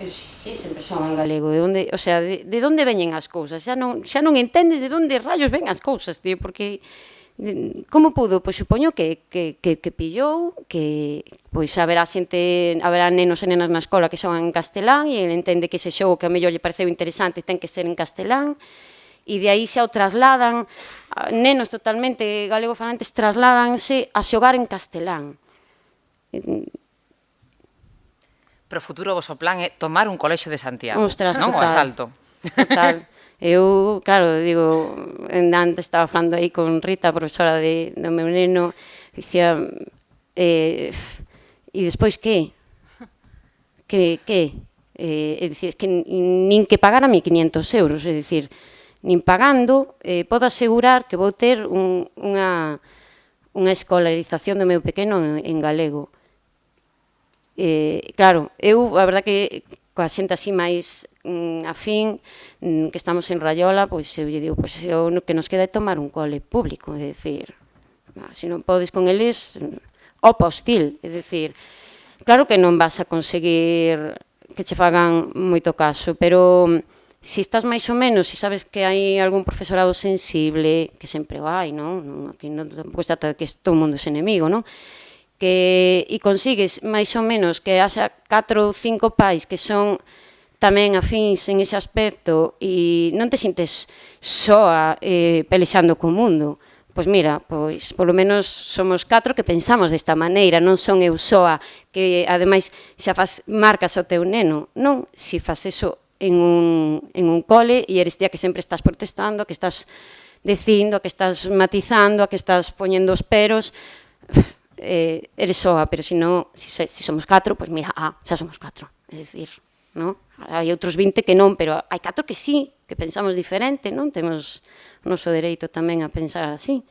Si, sempre son en galego, de onde veñen as cousas? Xa non entendes de onde rayos ven as cousas, tío, porque... Como pudo? Pois supoño que pillou, que pois haberá nenos e nenas na escola que xogan en castelán e ele entende que ese xogo que a mellor lle pareceu interesante ten que ser en castelán e de aí xa o trasladan, nenos totalmente galego falantes trasládanse a xogar en castelán. Pero o futuro vosso plan é tomar un colexio de Santiago, Ostras, non? O asalto. Total. Eu, claro, digo, antes estaba falando aí con Rita, a profesora do meu neno, dicía, e despois que? É dicir, que nin que pagar a 1.500 euros, é dicir, nin pagando, podo asegurar que vou ter unha escolarización do meu pequeno en galego. Claro, eu, a verdad que coa xente así máis afín, que estamos en Raiola, pois eu lle digo, pois o que nos queda é tomar un cole público, é dicir, se non podes con eles, opa hostil, é dicir, claro que non vas a conseguir que che fagan moito caso, pero se estás máis ou menos, se sabes que hai algún profesorado sensible, que sempre o hai, non? Aquí non tampouco está que todo o mundo é enemigo, non? E consigues máis ou menos que haxa 4 ou 5 pais que son tamén afíns en ese aspecto e non te sintes soa pelexando co mundo, pois mira, pois polo menos somos 4 que pensamos desta maneira, non son eu soa que ademais xa fas marcas ao teu neno, non, se fas eso en un cole e eres tía que sempre estás protestando, que estás dicindo, que estás matizando, que estás poñendo os peros, eres soa, pero se somos 4, pois mira, xa somos 4, é dicir, non? Hai outros 20 que non, pero hai 4 que sí, que pensamos diferente, non? Temos o noso dereito tamén a pensar así.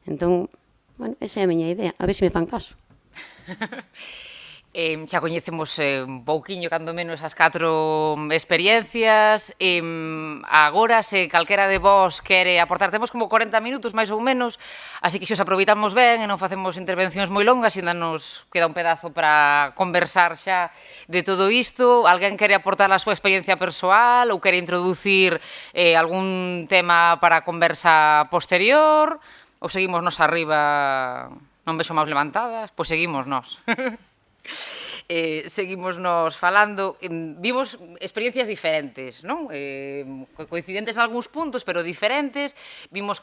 Entón, bueno, esa é a miña idea, a ver se me fan caso. Xa coñecemos un pouquiño, cando menos, as 4 experiencias. Agora, se calquera de vos quere aportar, temos como 40 minutos, máis ou menos, así que xos aproveitamos ben e non facemos intervencións moi longas, e ainda nos queda un pedazo para conversar xa de todo isto. Alguén quere aportar a súa experiencia persoal ou quere introducir algún tema para a conversa posterior, ou seguimos nos arriba, non vexo máis levantadas, pois seguimos nós. Seguimos nos falando, vimos experiencias diferentes, non? Coincidentes en algúns puntos, pero diferentes. Vimos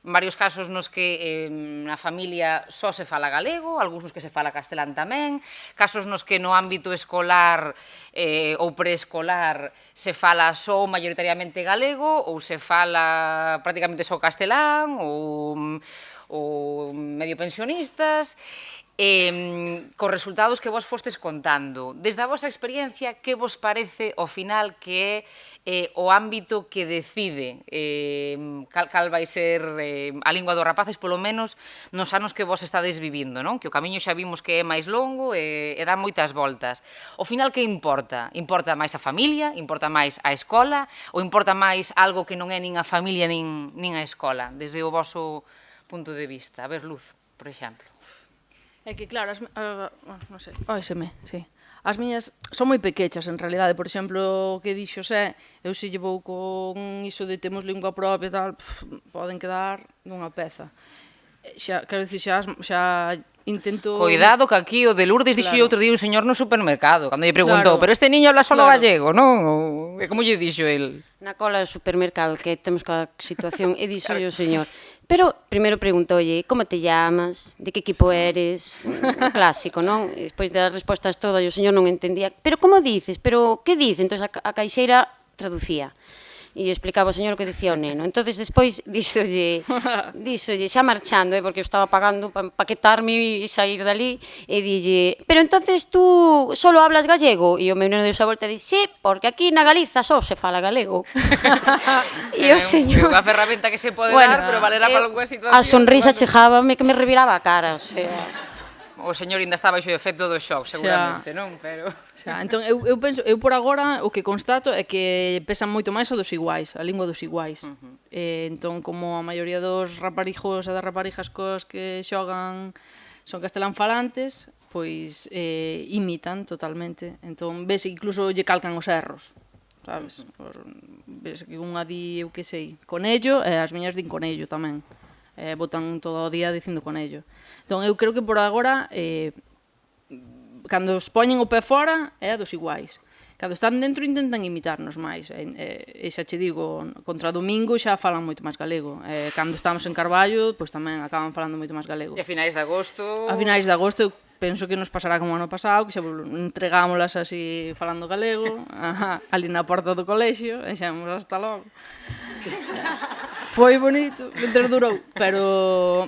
varios casos nos que na familia só se fala galego, algúns nos que se fala castelán tamén, casos nos que no ámbito escolar ou preescolar se fala só maioritariamente galego ou se fala prácticamente só castelán ou medio pensionistas. Cos resultados que vos fostes contando, desde a vosa experiencia, que vos parece ao final que é o ámbito que decide cal vai ser a lingua dos rapaces, polo menos nos anos que vos estades vivindo, non? Que o camiño xa vimos que é máis longo e dá moitas voltas. Ao final, que importa? Importa máis a familia? Importa máis a escola? Ou importa máis algo que non é nin a familia nin a escola, desde o voso punto de vista? A ver, Luz, por exemplo. É que, claro, non sei, sí. As miñas son moi pequechas, en realidade. Por exemplo, o que dixo Xosé, eu se llevou con iso de temos lingua propia e tal, poden quedar dunha peza. Quero dicir, xa intento... Cuidado, que aquí o de Lourdes dixo outro día un señor no supermercado, cando lle preguntou, pero este niño habla solo gallego, non? E como lle dixo el? Na cola do supermercado, que temos cada situación, e dixo o señor, pero primeiro preguntoulle, como te llamas, de que equipo eres, clásico, non? E despois das respostas todas, o señor non entendía, pero como dices, pero que dice? Entón a caixeira traducía. E explicaba o señor o que dicía o neno. Entonces despois díxolle xa marchando, porque eu estaba pagando para paquetarme e sair dali, e dille, pero entonces tú solo hablas gallego? E o meu neno deu a volta e dixo, sí, porque aquí na Galiza só se fala galego. E o señor... Unha ferramenta que se pode dar, pero valerá para algunha situación. A sonrisa chejábame que me reviraba a cara, o sea... O señor ainda estaba baixo o efecto do shock, seguramente, non? Pero... Entón, eu penso, eu por agora o que constato é que pesan moito máis o dos iguais, a lingua dos iguais. Entón, como a maioría dos raparijos e das raparijas cos que xogan son castelán falantes, pois imitan totalmente. Entón, ves, incluso lle calcan os erros, sabes? Ves que unha di, eu que sei, conello, e as miñas din conello tamén. Botan todo o día dicindo conello. Entón, eu creo que por agora, cando os poñen o pé fora, é a dos iguais. Cando están dentro intentan imitarnos máis. E xa che digo, contra domingo xa falan moito máis galego. Cando estamos en Carballo, pois tamén acaban falando moito máis galego. E a finais de agosto... A finais de agosto, eu penso que nos pasará como ano pasado, que xa entregámolas así falando galego, ali na porta do colexio, e xa hasta logo. Foi bonito, mentre durou, pero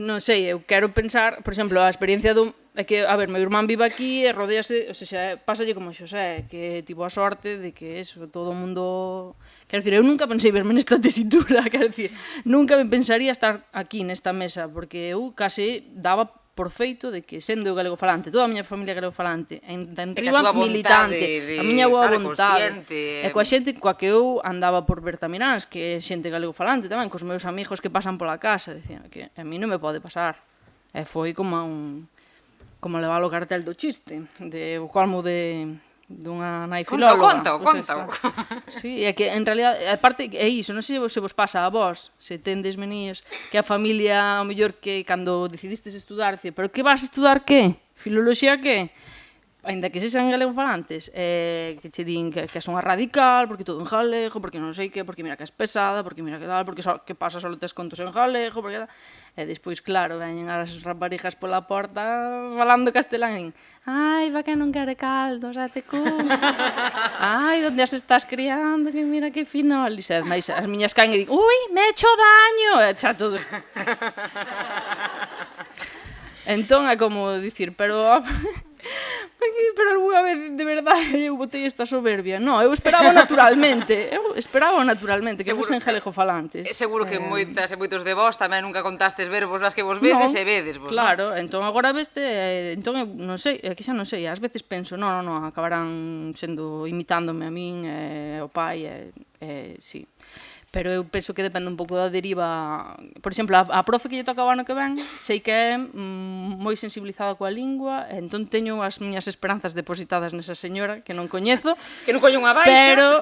non sei, eu quero pensar, por exemplo, a experiencia do... É que, a ver, meu irmán vive aquí e rodease, ou sea, pásalle como Xosé, que tivo a sorte de que eso, todo o mundo... Quero dicir, eu nunca pensei verme nesta tesitura, quero dicir, nunca me pensaría estar aquí nesta mesa, porque eu case daba por feito de que sendo eu galego falante, toda a miña familia galego falante, en riba militante, a miña boa vontade, e coa xente coa que eu andaba por Bertamiráns, que é xente galego falante tamén, cos meus amigos que pasan pola casa, dicían que a mí non me pode pasar. E foi como como levar o cartel do chiste, de o colmo dunha nai filóloga. Conta. Sí, é que en realidad, aparte, é iso, non sei se vos pasa a vos, se tendes meniños, que a familia, ao mellor que cando decidistes estudar, dice, pero que vas a estudar que? Filoloxía que? Ainda que se sean galego falantes, que che din que son a radical, porque todo en galego, porque non sei que, porque mira que es pesada, porque mira que tal, porque que pasa só tes contos en galego, porque tal. E despois, claro, veñen as raparijas pola porta falando castelán. Ai, va que non quere caldo, xa te cu. Ai, onde as estás criando, que mira que finol. E ademais, as miñas caen e din, ui, me he hecho daño. E xa todos... Entón é como dicir, pero Pero algunha vez, de verdade, eu botei esta soberbia. Non, eu esperaba naturalmente, que Seguro fosen que- galegofalantes. Seguro que moitas e moitos de vós tamén nunca contastes verbos nas que vos vedes e vedes vos, claro, entón agora veste, entón eu non sei, aquí xa non sei, ás veces penso, non, acabarán sendo imitándome a min, ao pai, sí. Pero eu penso que depende un pouco da deriva. Por exemplo, a profe que lle toca o ano que ven, sei que é moi sensibilizada coa lingua, entón teño as miñas esperanzas depositadas nesa señora que non coñezo, Que non coño unha baixa. pero,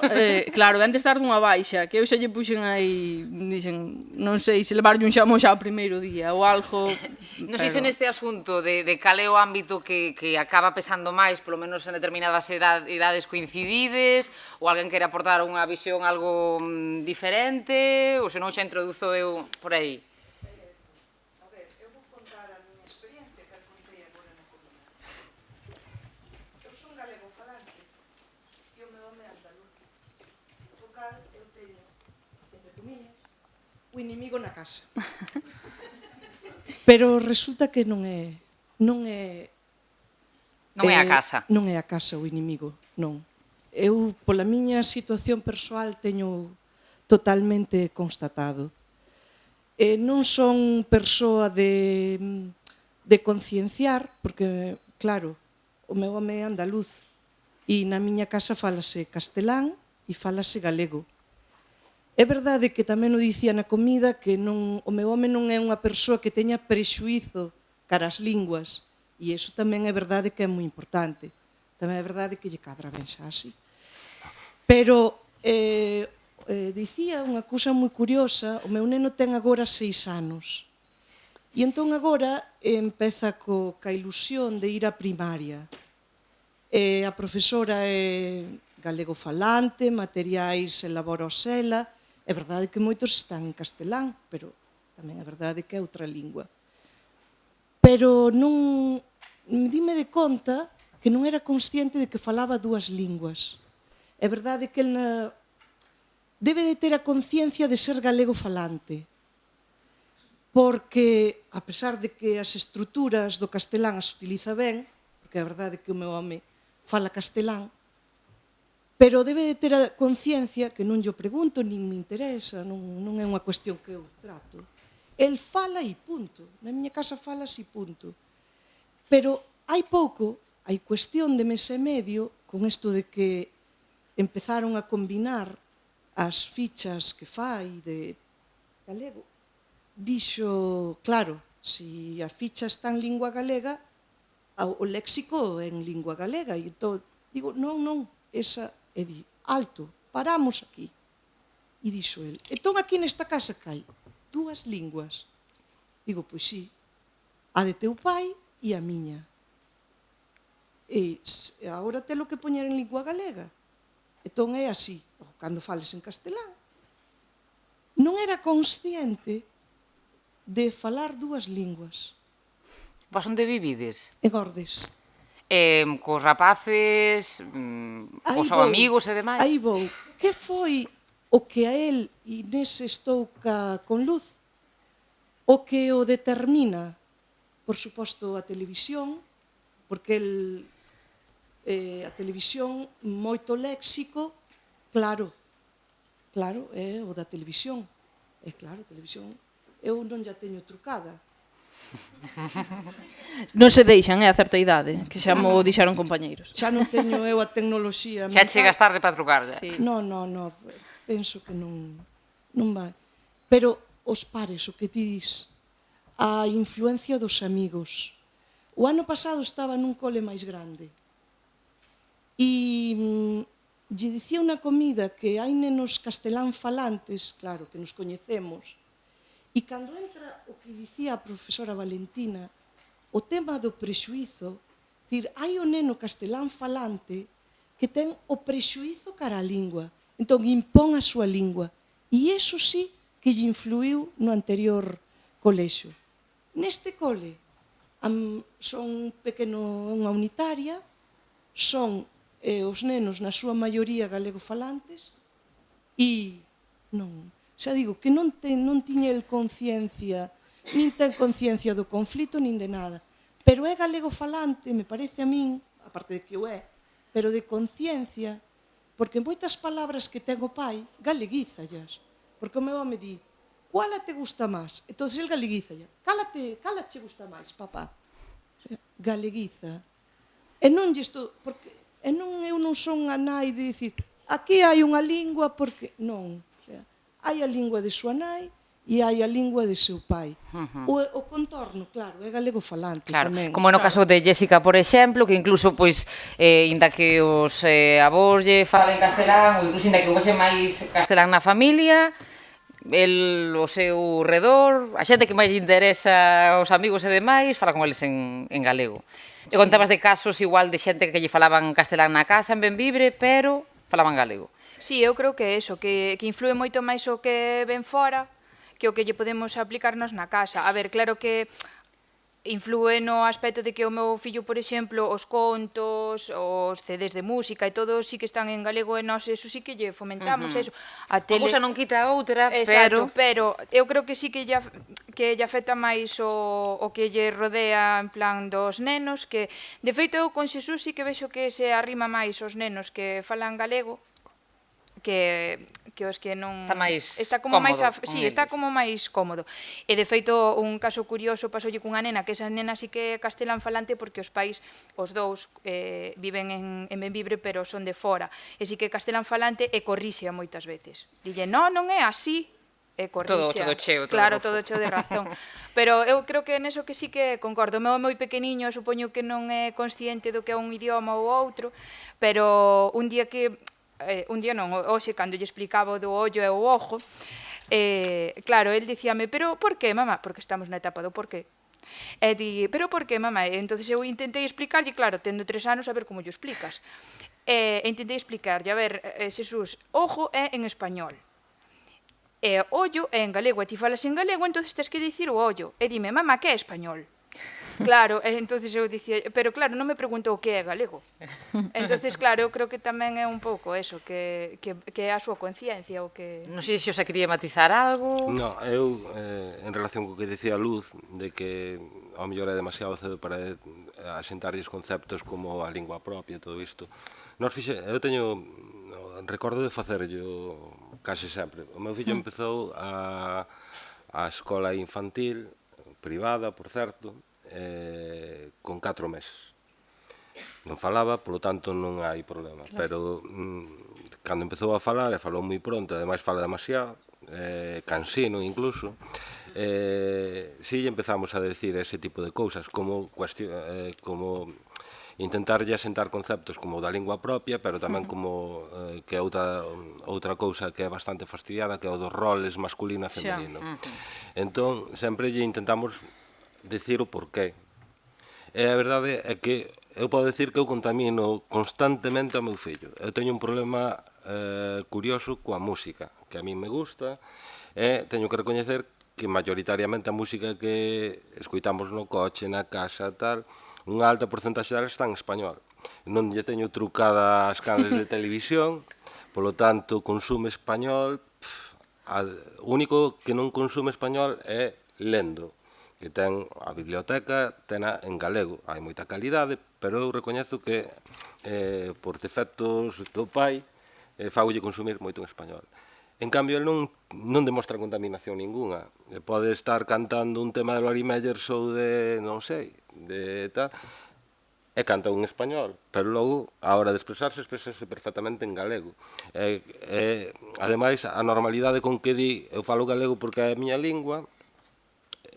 claro, ven de estar dunha baixa, que eu xa lle puxen aí, dixen, non sei, se levarlle un xamón xa o primeiro día ou algo. Non sei se neste asunto de cal é o ámbito que acaba pesando máis, polo menos en determinadas idades coincidides, ou alguén quere aportar unha visión algo diferente, ou se non xa introduzo eu por aí. A ver, eu vou contar a miña experiencia que a contei agora na comida. Eu son galego falante e o meu home é andaluz. O cal eu teño, entre comillas, o inimigo na casa. Pero resulta que non é Non é a casa. Non é a casa o inimigo, non. Eu, pola miña situación persoal, teño totalmente constatado. Non son persoa de concienciar, porque, claro, o meu home é andaluz e na miña casa fálase castelán e fálase galego. É verdade que tamén o dicía na comida que o meu home non é unha persoa que teña prexuízo cara as linguas, e iso tamén é verdade que é moi importante. Tamén é verdade que lle cadra ben xa así. Pero dicía unha cousa moi curiosa, o meu neno ten agora 6 anos, e entón agora empeza ca ilusión de ir á primaria. A profesora é galego falante, materiais elabora o SELA. É verdade que moitos están en castelán, pero tamén é verdade que é outra lingua. Pero non dime de conta que non era consciente de que falaba 2 linguas. É verdade que el debe de ter a conciencia de ser galego falante, porque, a pesar de que as estruturas do castelán as utiliza ben, porque é verdade que o meu home fala castelán, pero debe de ter a conciencia, que non yo pregunto, nin me interesa, non é unha cuestión que eu trato. El fala e punto. Na miña casa fala e punto. Pero hai pouco, hai cuestión de mes e medio, con isto de que empezaron a combinar as fichas que fai de galego, dixo, claro, se a ficha está en lingua galega, o léxico é en lingua galega, e entón, digo, non, esa é alto, paramos aquí. E dixo el, entón aquí nesta casa que hai 2 linguas. Digo, pois sí, a de teu pai e a miña. E agora telo que poñer en lingua galega. Entón é así, cando fales en castelán. Non era consciente de falar 2 linguas. Vos onde vivides? En Ordes. Cos rapaces, cos amigos e demais? Aí vou. Que foi o que a él, Inés estou con luz, o que o determina? Por suposto, a televisión, porque a televisión, moito léxico, claro, é o da televisión. É claro, a televisión, eu non ya teño trucada. Non se deixan, a certa idade, que xa mo dixeron compañeiros. Xa non teño eu a tecnoloxía Xa chegas tarde para trucar, xa. Sí. Non, penso que non vai. Pero os pares, o que ti dis, a influencia dos amigos. O ano pasado estaba nun cole máis grande e lle dicía unha comida que hai nenos castelán falantes, claro, que nos coñecemos, e cando entra o que dicía a profesora Valentina, o tema do prexuízo, dicir, hai o neno castelán falante que ten o prexuízo cara a lingua, entón impón a súa lingua, e iso sí que lle influiu no anterior colexio. Neste cole, son unha unitaria, son os nenos na súa maioría galego-falantes e non, xa digo, que non tiña el conciencia, nin ten conciencia do conflito nin de nada, pero é galego-falante, me parece a min, aparte de que o é, pero de conciencia, porque moitas palabras que ten o pai galeguízallas. Porque o meu home di, cuál te gusta máis? Entón, el galeguízalla. Cala che gusta máis, papá? Galeguiza. E non lle estou... Porque, eu non son a nai de dicir, aquí hai unha lingua porque... Non. O sea, hai a lingua de súa nai e hai a lingua de seu pai. O contorno, claro, é galego falante Claro, tamén. como no caso de Jessica, por exemplo, que incluso, pois, inda que os avós lle falen castelán, ou incluso inda que houvese máis castelán na familia, o seu redor, a xente que máis lle interesa, os amigos e demais, fala con eles en galego. E contabas de casos igual de xente que lle falaban castelán na casa en Bembibre, pero falaban galego. Sí, eu creo que é eso, que influe moito máis o que ven fora que o que lle podemos aplicarnos na casa. A ver, claro que influe no aspecto de que o meu fillo, por exemplo, os contos, os CDs de música e todo sí que están en galego e nós eso sí que lle fomentamos, eso. A Unha cousa non quita a outra, Exacto, pero... pero eu creo que sí que lle afecta máis o que lle rodea en plan dos nenos, que de feito eu con Xesús sí que vexo que se arrima máis os nenos que falan galego, que os que non Está como máis cómodo con sí, está eles. como máis cómodo. E de feito un caso curioso pasoulle cunha nena, que esa nena sí que é castelán falante porque os pais, os dous, viven en Bembibre, pero son de fora. E sí que é castelán falante e corrixea moitas veces. Dille, non é así, e corrixea. Todo cheo, todo claro, gofo. todo cheo de razón. Pero eu creo que neso que sí que concordo. O meu é moi pequeniño, supoño que non é consciente do que é un idioma ou outro, pero un día non, hoxe, cando lle explicaba o do ollo e o ojo, claro, el dicíame, pero por que, mamá? Porque estamos na etapa do por qué. E di, pero por que, mamá? E entonces eu intentei explicarlle, claro, tendo 3 anos, a ver como lle explicas. E intentei explicarlle, a ver, Xesús, ojo é en español. E ollo é en galego, e ti falas en galego, entonces tens que dicir o ollo. E dime, mamá, que é español? Claro, entonces eu dicía, pero claro, non me preguntou o que é galego. Entonces, claro, eu creo que tamén é un pouco eso, que é a súa conciencia o que... Non sei se xa quería matizar algo... No, eu, en relación co que dicía Luz, de que ao mellor é demasiado cedo para asentarlles conceptos como a lingua propia e todo isto, eu teño, recordo de facerllo case sempre. O meu fillo empezou a escola infantil, privada, por certo, con 4 meses. Non falaba, polo tanto non hai problema, pero cando empezou a falar, e falou moi pronto, ademais fala demasiado, cansino incluso, si empezamos a decir ese tipo de cousas, como intentarlle asentar conceptos como o da lingua propia, pero tamén como que é outra cousa que é bastante fastidiada, que é o dos roles masculino e femenino. Entón, sempre lle intentamos decir o porqué. E a verdade é que eu podo decir que eu contamino constantemente ao meu fillo. Eu teño un problema curioso coa música, que a mí me gusta, e teño que recoñecer que mayoritariamente a música que escoitamos no coche, na casa, tal, unha alta porcentaxe dela está en español. Non lle teño trucada as canles de televisión, polo tanto, consume español. O único que non consume español é lendo, que ten a biblioteca, tena en galego. Hai moita calidade, pero eu recoñezo que por defectos do pai faulle consumir moito en español. En cambio, el non demostra contaminación ninguna. Pode estar cantando un tema de Lori Meyers ou de, non sei, de tal, e canta en español, pero logo, a hora de expresarse perfectamente en galego. Ademais, a normalidade con que di eu falo galego porque é a miña lingua,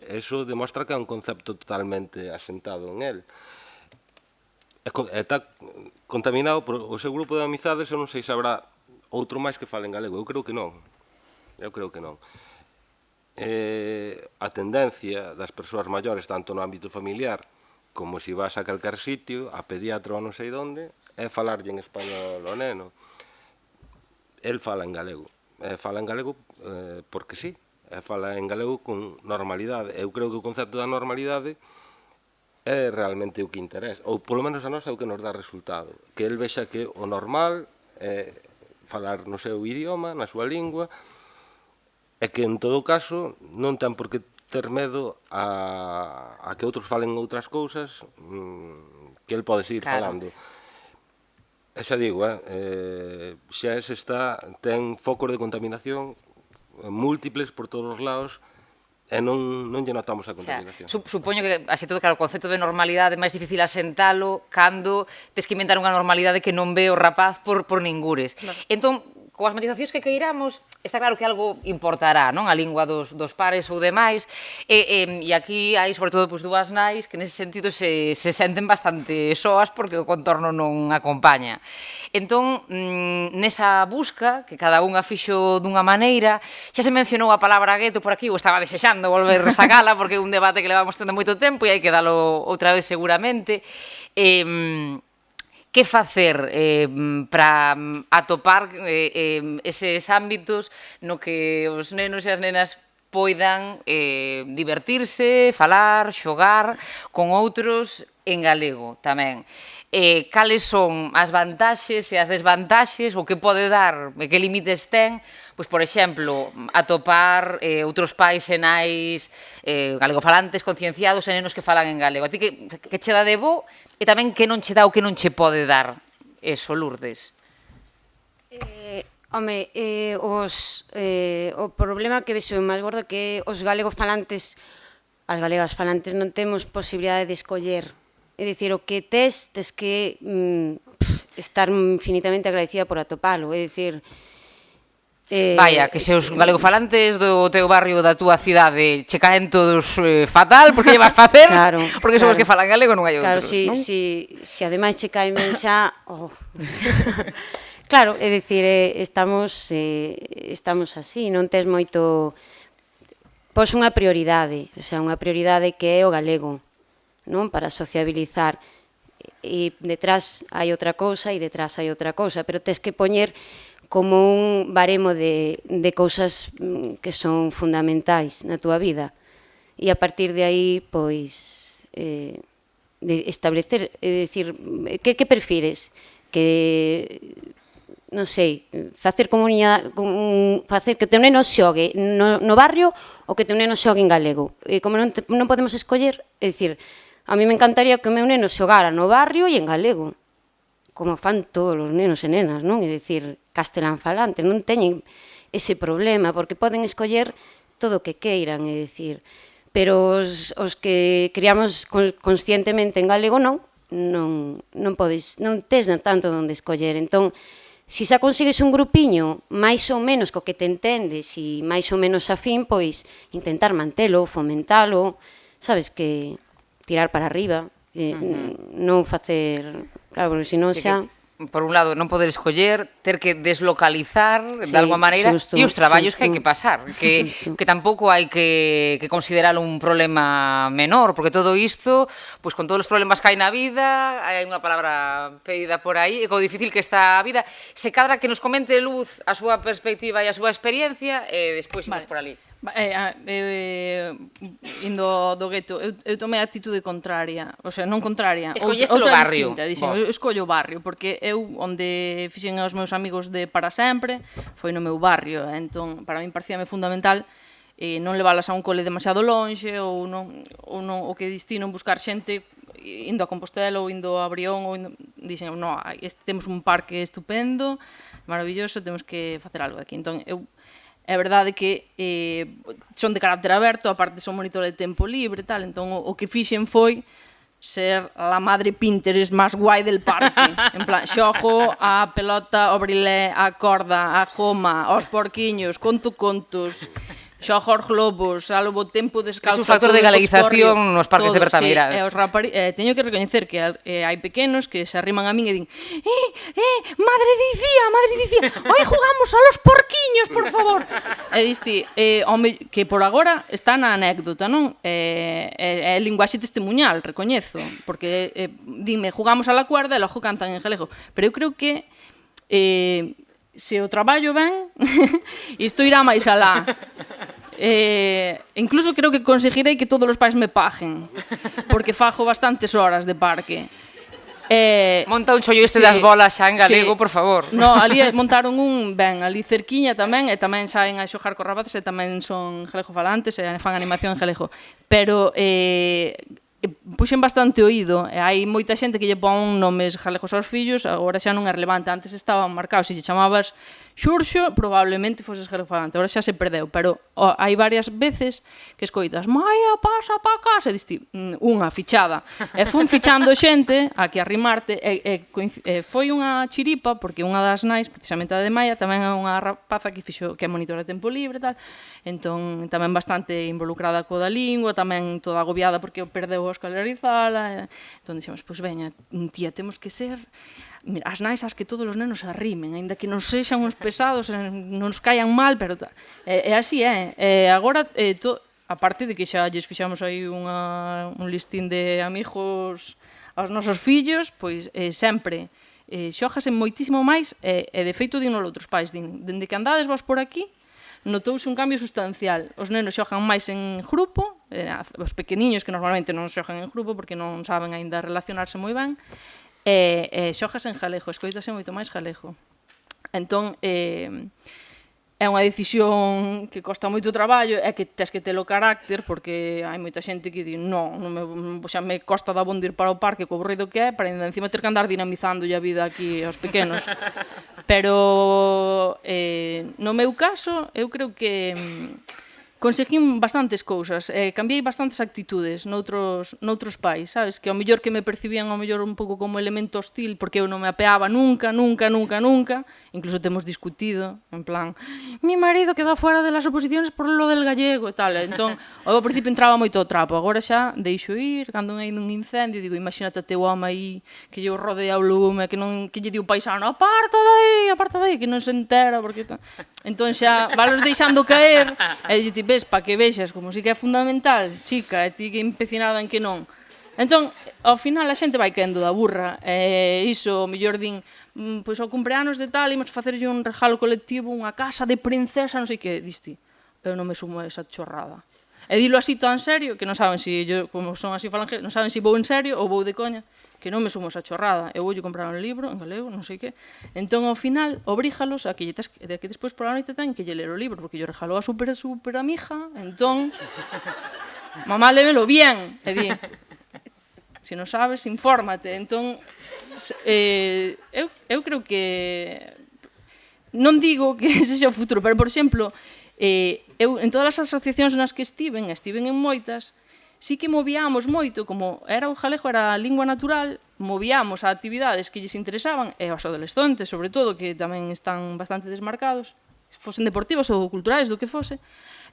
eso demostra que é un concepto totalmente asentado en él. Está contaminado por o seu grupo de amizades, eu non sei se habrá outro máis que fale en galego. Eu creo que non. A tendencia das persoas maiores, tanto no ámbito familiar como se vas a calquer sitio, a pediatra ou non sei onde, é falarlle en español ao neno. El fala en galego. Fala en galego porque sí. Fala en galego con normalidade. Eu creo que o concepto da normalidade é realmente o que interesa, ou polo menos a nós é o que nos dá resultado, que el vexa que o normal é falar no seu idioma, na súa lingua, e que en todo caso non ten por que ter medo a que outros falen outras cousas, que que el pode seguir Claro. falando. E xa digo, Xes ten focos de contaminación múltiples por todos os lados e non lle notamos a O sea, contaminación. supoño que, así todo, claro, o concepto de normalidade é máis difícil asentalo cando tes que inventar unha normalidade que non ve o rapaz por ningures. Entón, coas matizacións que queiramos, está claro que algo importará, non? A lingua dos pares ou demais, e aquí hai, sobre todo, dúas nais que nese sentido se senten bastante soas porque o contorno non acompaña. Entón, nesa busca, que cada unha fixo dunha maneira, xa se mencionou a palabra gueto por aquí, ou estaba desexando volver a sacala, porque é un debate que levamos tendo moito tempo e hai que dalo outra vez seguramente. Que facer para atopar eses ámbitos no que os nenos e as nenas poidan divertirse, falar, xogar con outros en galego tamén. Cales son as vantaxes e as desvantaxes, o que pode dar e que límites ten, pois, por exemplo, atopar outros pais e nais galegofalantes, concienciados e nenos que falan en galego. A ti que che dá de bo e tamén que non che dá ou que non che pode dar eso, Lourdes? Home, o problema que vexo máis gordo é que os galegofalantes, as galegas falantes non temos posibilidade de escoller. É dicir, o que tes que estar infinitamente agradecida por atopalo. É dicir, Vaya, que se os galegofalantes do teu barrio, da túa cidade, che caen todos fatal, porque lle vas facer? Claro, porque son os claro. que falan galego, non hai Claro, outros, si, non? si ademais che caen ben xa... Claro, é dicir, estamos así, non tes moito... Pois unha prioridade, o sea, unha prioridade que é o galego, non? Para sociabilizar. E detrás hai outra cousa e detrás hai outra cousa, pero tes que poñer como un baremo de cousas que son fundamentais na túa vida. E a partir de aí, pois, de establecer, é dicir, que prefires? Que, non sei, facer facer que o teu neno xogue no barrio ou que o teu neno xogue en galego. E como non podemos escoller, é dicir, a mí me encantaría que o meu neno xogara no barrio e en galego, como fan todos os nenos e nenas, non? É dicir, castelán falante, non teñen ese problema, porque poden escoller todo o que queiran, é dicir, pero os que criamos conscientemente en galego non tes tanto onde escoller. Entón, se xa consigues un grupiño máis ou menos co que te entendes e máis ou menos afín, pois intentar mantelo, fomentalo, sabes, que tirar para arriba, non facer... Claro, porque senón xa... Por un lado, non poder escoller, ter que deslocalizar de alguma maneira, e os traballos que hai que pasar, que tampouco hai que consideralo un problema menor, porque todo isto, pois con todos os problemas que hai na vida, hai unha palabra pedida por aí, e co difícil que está a vida, se cadra que nos comente Luz a súa perspectiva e a súa experiencia, e despois imos por ali. Indo do gueto, eu tomei a actitude contraria, o sea, non contraria, Escolleste o outra barrio, distinta, dixen, eu escollo o barrio, porque eu onde fixen os meus amigos de para sempre foi no meu barrio, entón para min parecíame fundamental non leválas a un cole demasiado lonxe ou o que distí non buscar xente indo a Compostela ou indo a Brión ou dixen, no, temos un parque estupendo, maravilloso, temos que facer algo aquí. Entón eu é verdade que son de carácter aberto, aparte son monitor de tempo libre, tal, entón o que fixen foi ser a madre Pinterest máis guai del parque. En plan, xogo a pelota, o brilé, a corda, a goma, aos porquiños, conto contos, xogo aos globos, a lobo tempo descalzo. É un factor de galeguización nos parques de Bertamiráns. Teño que recoñecer que hai pequenos que se arriman a min e din madre dicía, oi, jugamos a los porquiños, por favor. E diste, home, que por agora está na anécdota, non? É linguaxe testemunhal, recoñezo, porque dime, jugamos a la cuerda e logo cantan en galego. Pero eu creo que se o traballo ben, isto irá máis alá. Incluso creo que conseguirei que todos os pais me paguen, porque fago bastantes horas de parque. Monta un chollo das bolas xa en galego, por favor. No, ali montaron ali cerquiña tamén, e tamén saen a xogar co rapaces, e tamén son galegofalantes, e fan animación en galego. Pero puxen bastante oído, e hai moita xente que lle pon nomes galegos aos fillos, agora xa non é relevante, antes estaban marcados, se lle chamabas Xurxo, probablemente foses galegofalante, agora xa se perdeu, pero hai varias veces que escoitas Maia, pasa pa casa, e diste unha fichada, e fun fichando xente a que arrimarte, e foi unha chiripa, porque unha das nais, precisamente a de Maia, tamén é unha rapaza que fixo, que é monitora de tempo libre e tal, entón tamén bastante involucrada co da lingua, tamén toda agobiada porque perdeu a escolarizala, entón dixemos, pois veña, tía, temos que ser mira, as nais as que todos os nenos se arrimen, aínda que non sexan uns pesados, non nos caian mal, pero é así, é. Agora, aparte de que xa lles fixamos aí un listín de amigos aos nosos fillos, pois sempre xógase moitísimo máis, e de feito dinos outros pais, dende que andades vos por aquí, notouse un cambio sustancial. Os nenos xogan máis en grupo, os pequeniños que normalmente non xogan en grupo porque non saben aínda relacionarse moi ben, e xogas en galego, escoitase moito máis galego. Entón, é unha decisión que costa moito traballo, é que tes que ter o carácter, porque hai moita xente que di xa me costa da bondir para o parque co aburrido que é, para encima ter que andar dinamizando a vida aquí aos pequenos. Pero, no meu caso, eu creo que conseguín bastantes cousas, cambiei bastantes actitudes noutros pais, sabes? Que ao mellor que me percibían ao mellor un pouco como elemento hostil, porque eu non me apeaba nunca, incluso temos discutido, en plan, mi marido queda fuera de las oposiciones por lo del gallego e tal, entón, ao principio entraba moito o trapo, agora xa deixo ir, cando hai un incendio, digo, imagínate a teu home aí, que lle rodea o lume, que lle di o paisano, aparta dai, que non se entera, porque... Entón xa, valos deixando caer, e lle ti, ves, pa que vexas, como si que é fundamental, chica, e ti que empecinada en que non. Entón, ao final, a xente vai caendo da burra, e iso, mellor din, pois ao cumpleanos de tal, imos facerlle un regalo colectivo, unha casa de princesa, non sei que, diste, eu non me sumo a esa chorrada. E dilo así tan serio, que non saben se, como son así falange, non saben se vou en serio ou vou de coña, que non me sumo esa chorrada, eu voulle comprar un libro en galego, non sei que. Entón, ao final, obrígalos a que despois pola noite ten que lle ler o libro, porque lle regalou a super amiga, entón, mamá, lévelo bien, e di, se non sabes, infórmate. Entón, eu creo que, non digo que ese xa o futuro, pero, por exemplo, eu en todas as asociacións nas que estiven en moitas, sí que movíamos moito, como era o galego, era a lingua natural, movíamos a actividades que lles interesaban, e aos adolescentes, sobre todo, que tamén están bastante desmarcados, fosen deportivas ou culturais, do que fose,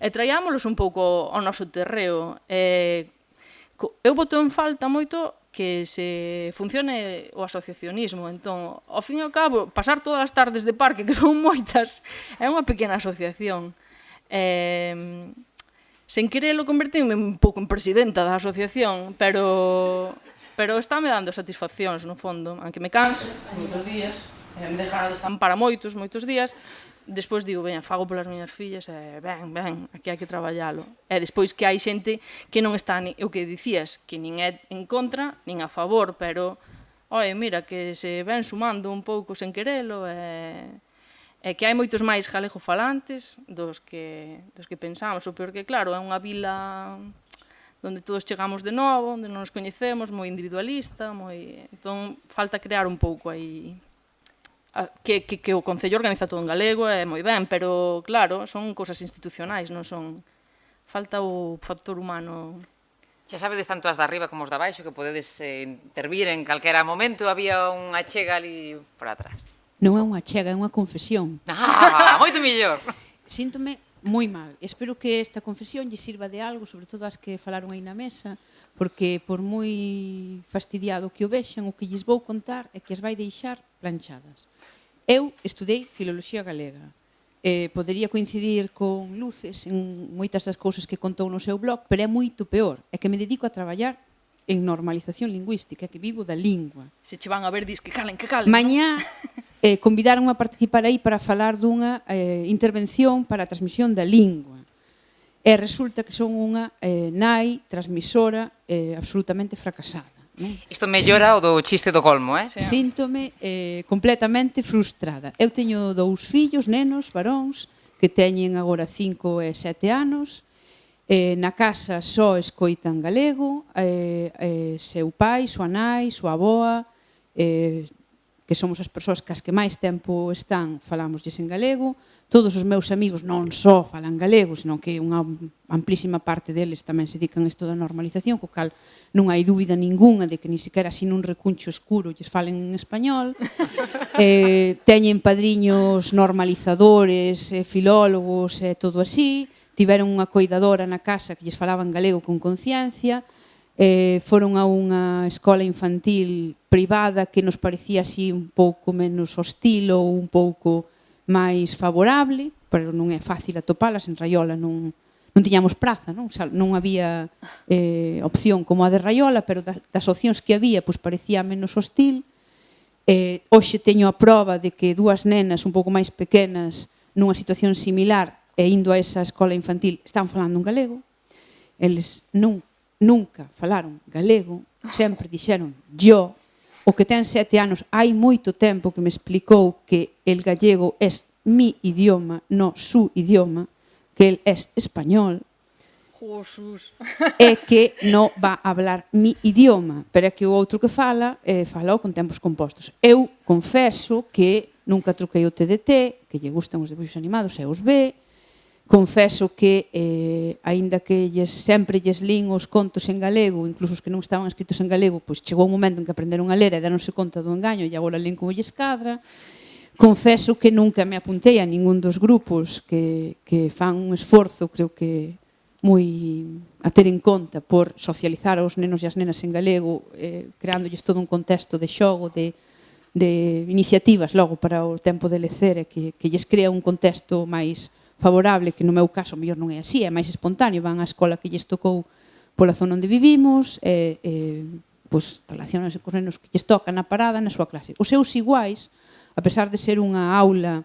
e traíámolos un pouco ao noso terreo. Eu boto en falta moito que se funcione o asociacionismo. Entón, ao fin e ao cabo, pasar todas as tardes de parque, que son moitas, é unha pequena asociación. Sen querelo convertínme un pouco en presidenta da asociación, pero estáme dando satisfaccións, no fondo, aunque me canse, moitos días, me deixan de estampar a moitos días, despois digo, veña, fago polas miñas fillas, ben, aquí hai que traballalo. E despois que hai xente que non está, o que dicías, que nin é en contra, nin a favor, pero, mira, que se ven sumando un pouco sen querelo, e que hai moitos máis galegofalantes dos que pensamos, o peor que, claro, é unha vila onde todos chegamos de novo, onde non nos coñecemos, moi individualista, entón falta crear un pouco aí, que o Concello organiza todo en galego, é moi ben, pero, claro, son cousas institucionais, non son... Falta o factor humano. Xa sabedes tanto as de arriba como os de abaixo que podedes intervir en calquera momento, había unha chega ali por atrás. Non é unha chega, é unha confesión. Moito mellor. Síntome moi mal. Espero que esta confesión lle sirva de algo, sobre todo as que falaron aí na mesa, porque por moi fastidiado que o vexan, o que lles vou contar é que as vai deixar planchadas. Eu estudei Filoloxía Galega. Podería coincidir con luces en moitas das cousas que contou no seu blog, pero é moito peor. É que me dedico a traballar en normalización lingüística, que vivo da lingua. Se che van a ver, dis que calen. Mañá convidaron a participar aí para falar dunha intervención para a transmisión da lingua. E resulta que son unha nai transmisora absolutamente fracasada. Isto mellora o do chiste do colmo, Síntome completamente frustrada. Eu teño 2 fillos, nenos, varóns, que teñen agora 5 e 7 anos, Na casa só escoitan galego, seu pai, súa nai, súa avoa, que somos as persoas que as que máis tempo están, falámoslles en galego. Todos os meus amigos non só falan galego, senón que unha amplísima parte deles tamén se dedican a isto da normalización, co cal non hai dúbida ninguna de que ni sequera sin un recuncho escuro lles falen en español. Teñen padriños normalizadores, filólogos e todo así. Tiveron unha coidadora na casa que lles falaban galego con conciencia. Foron a unha escola infantil privada que nos parecía así un pouco menos hostil ou un pouco máis favorable, pero non é fácil atopalas. En Raiola non tiñamos praza, non había opción como a de Raiola, pero das opcións que había parecía menos hostil. Hoxe teño a proba de que dúas nenas un pouco máis pequenas nunha situación similar e indo a esa escola infantil están falando en galego. Eles nunca falaron galego, sempre dixeron yo. O que ten 7 anos, hai moito tempo que me explicou que el gallego es mi idioma, no su idioma, que el es español, e que non va a hablar mi idioma, pero é que o outro que fala con tempos compostos. Eu confeso que nunca truquei o TDT, que lle gustan os debuxos animados e os ve. Confeso que, aínda que sempre lles lín os contos en galego, incluso os que non estaban escritos en galego, pois chegou un momento en que aprenderon a ler e deronse conta do engaño e agora lín como lles cadra. Confeso que nunca me apuntei a ningún dos grupos que fan un esforzo, creo que moi a ter en conta por socializar aos nenos e as nenas en galego, creándolles todo un contexto de xogo, de iniciativas logo para o tempo de lecer e que lles crea un contexto máis favorable, que no meu caso mellor non é así, é máis espontáneo, van á escola que lles tocou pola zona onde vivimos, relacionanse cos nenos que lles toca na parada na súa clase. Os seus iguais, a pesar de ser unha aula,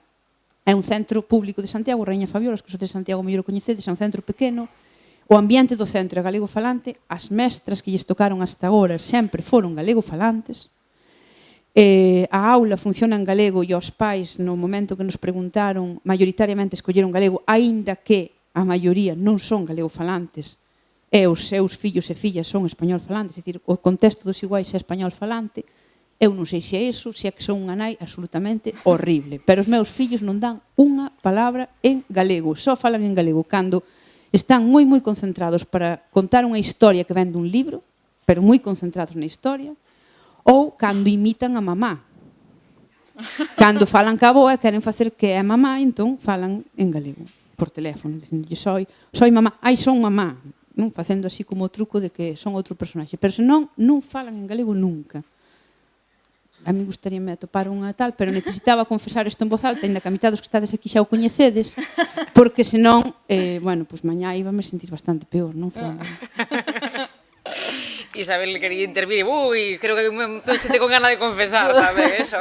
é un centro público de Santiago, Raíña Fabiola, os que sodes de Santiago mellor o coñecedes, é un centro pequeno, o ambiente do centro é galego falante, as mestras que lles tocaron hasta agora sempre foron galego falantes, a aula funciona en galego e os pais, no momento que nos preguntaron, maioritariamente escolleron galego, aínda que a maioría non son galego falantes e os seus fillos e fillas son español falantes, é dicir, o contexto dos iguais é español falante. Eu non sei se é iso, se é que son unha nai absolutamente horrible, pero os meus fillos non dan unha palabra en galego, só falan en galego cando están moi concentrados para contar unha historia que ven dun libro, pero moi concentrados na historia, ou cando imitan a mamá. Cando falan ca avoa e queren facer que é mamá, entón falan en galego, por teléfono, dicendo soy mamá, son mamá, non? Facendo así como o truco de que son outro personaxe, pero senón non falan en galego nunca. A mí gustaríame atopar unha tal, pero necesitaba confesar isto en voz alta, ainda que a mitad dos que estades aquí xa o coñecedes, porque senón, mañá íbame sentir bastante peor, non? Isabel quería intervir. Creo que me xente con gana de confesar tamén, eso.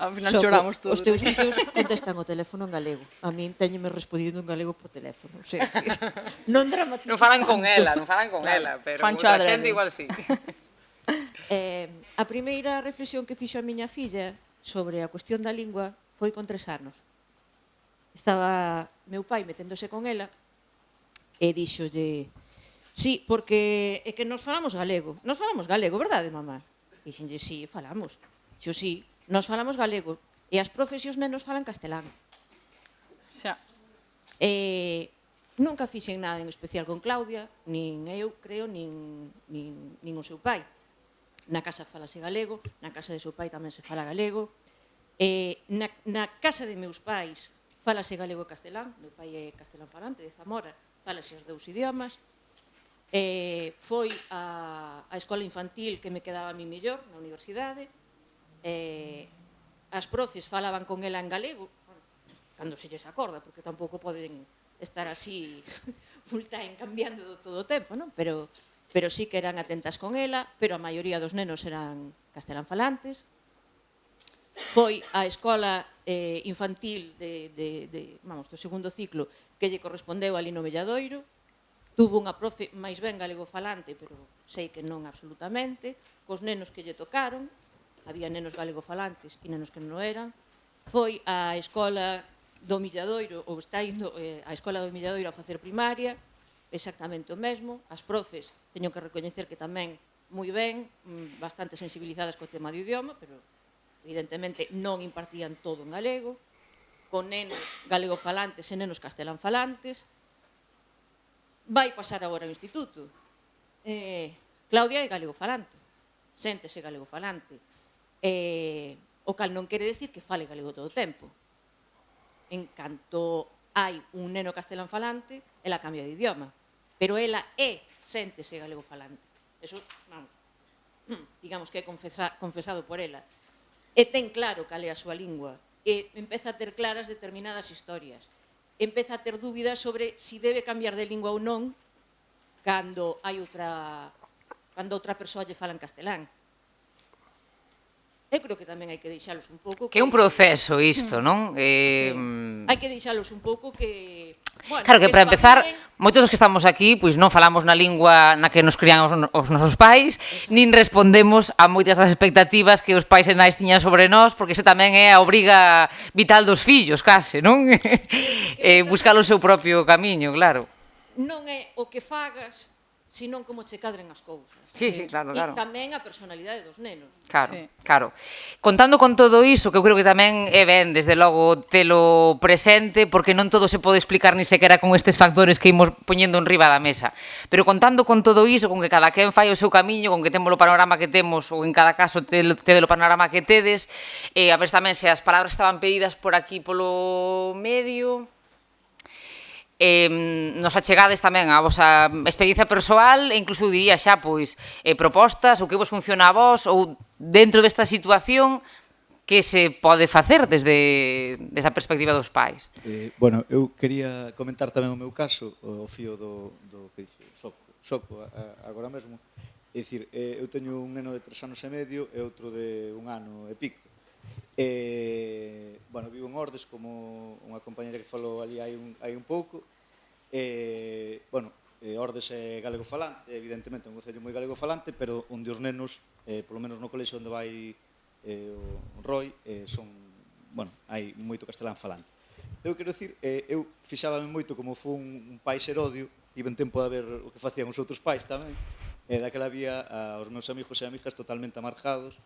Ao final choramos todos. Os teus fillos contestan o teléfono en galego. A min teñeme respondido en galego por teléfono. O sea, non dramatizan. Non falan con ela, pero outra xente igual sí. A primeira reflexión que fixo a miña filla sobre a cuestión da lingua foi con 3 anos. Estaba meu pai meténdose con ela e díxolle: sí, porque é que nos falamos galego. Nos falamos galego, verdade, mamá? Dixenlle, sí, falamos. Xo, sí, nos falamos galego. E as profes e os nenos falan castelán. Xa. Nunca fixen nada en especial con Claudia, nin eu, creo, nin o seu pai. Na casa falase galego, na casa de seu pai tamén se fala galego. Na casa de meus pais falase galego e castelán. Meu pai é castelán falante, de Zamora, falase os 2 idiomas. Foi a escola infantil que me quedaba a mí mellor na universidade. As profes falaban con ela en galego, cando se lles acorda, porque tampouco poden estar así full time cambiando todo o tempo, non? Pero sí que eran atentas con ela, pero a maioría dos nenos eran castelán falantes. Foi a escola infantil do segundo ciclo que lle correspondeu ali no Melladoiro. Tuvo unha profe máis ben galego falante, pero sei que non absolutamente, cos nenos que lle tocaron, había nenos galego falantes e nenos que non eran. Foi a escola do Milladoiro, ou está indo a escola do Milladoiro a facer primaria, exactamente o mesmo, as profes teño que recoñecer que tamén moi ben, bastante sensibilizadas co tema do idioma, pero evidentemente non impartían todo en galego, con nenos galego-falantes e nenos castelán-falantes. Vai pasar agora ao instituto. Claudia é galego-falante, séntese galego-falante, o cal non quere decir que fale galego todo o tempo. En canto hai un neno castelán-falante, ela cambia de idioma, pero ela séntese galego-falante. Eso, vamos, digamos que é confesado por ela. E ten claro cal é a súa lingua, e empeza a ter claras determinadas historias. Empeza a ter dúbidas sobre si debe cambiar de lingua ou non cando outra persoa lle fala en castelán. Eu creo que tamén hai que deixalos un pouco... Que é un proceso isto, non? Hai que deixalos un pouco que... Claro que para empezar, moitos dos que estamos aquí pois non falamos na lingua na que nos crían os nosos pais, nin respondemos a moitas das expectativas que os pais e nais tiñan sobre nós, porque ese tamén é a obriga vital dos fillos, case, non? Buscar o seu propio camiño, claro. Non é o que fagas, senón como che cadren as cousas. Sí, claro. E tamén a personalidade dos nenos. Claro. Contando con todo iso, que eu creo que tamén é ben, desde logo, telo presente, porque non todo se pode explicar ni sequera con estes factores que imos poñendo en riba da mesa. Pero contando con todo iso, con que cada quen fai o seu camiño, con que temos o panorama que temos, ou en cada caso tede o panorama que tedes, a ver tamén se as palabras estaban pedidas por aquí polo medio... nos achegades tamén a vosa experiencia persoal e incluso diría xa pois propostas ou que vos funciona a vos ou dentro desta situación que se pode facer desde esa perspectiva dos pais. Bueno, eu quería comentar tamén o meu caso, o fío do que dixe Soco agora mesmo. É dicir, eu teño un neno de 3 anos e medio e outro de 1 ano e pico. Bueno, vivo en Ordes, como unha compañera que falou ali hai un pouco. Bueno, Ordes é galego-falante, evidentemente é un concello moi galego-falante, pero onde os nenos, polo menos no colexo onde vai o Roy, son, bueno, hai moito castelán-falante. Eu quero dicir, eu fixábame moito como foi un pai serodio, tive tempo de ver o que facían os outros pais tamén, daquela había os meus amigos e amigas totalmente amargados,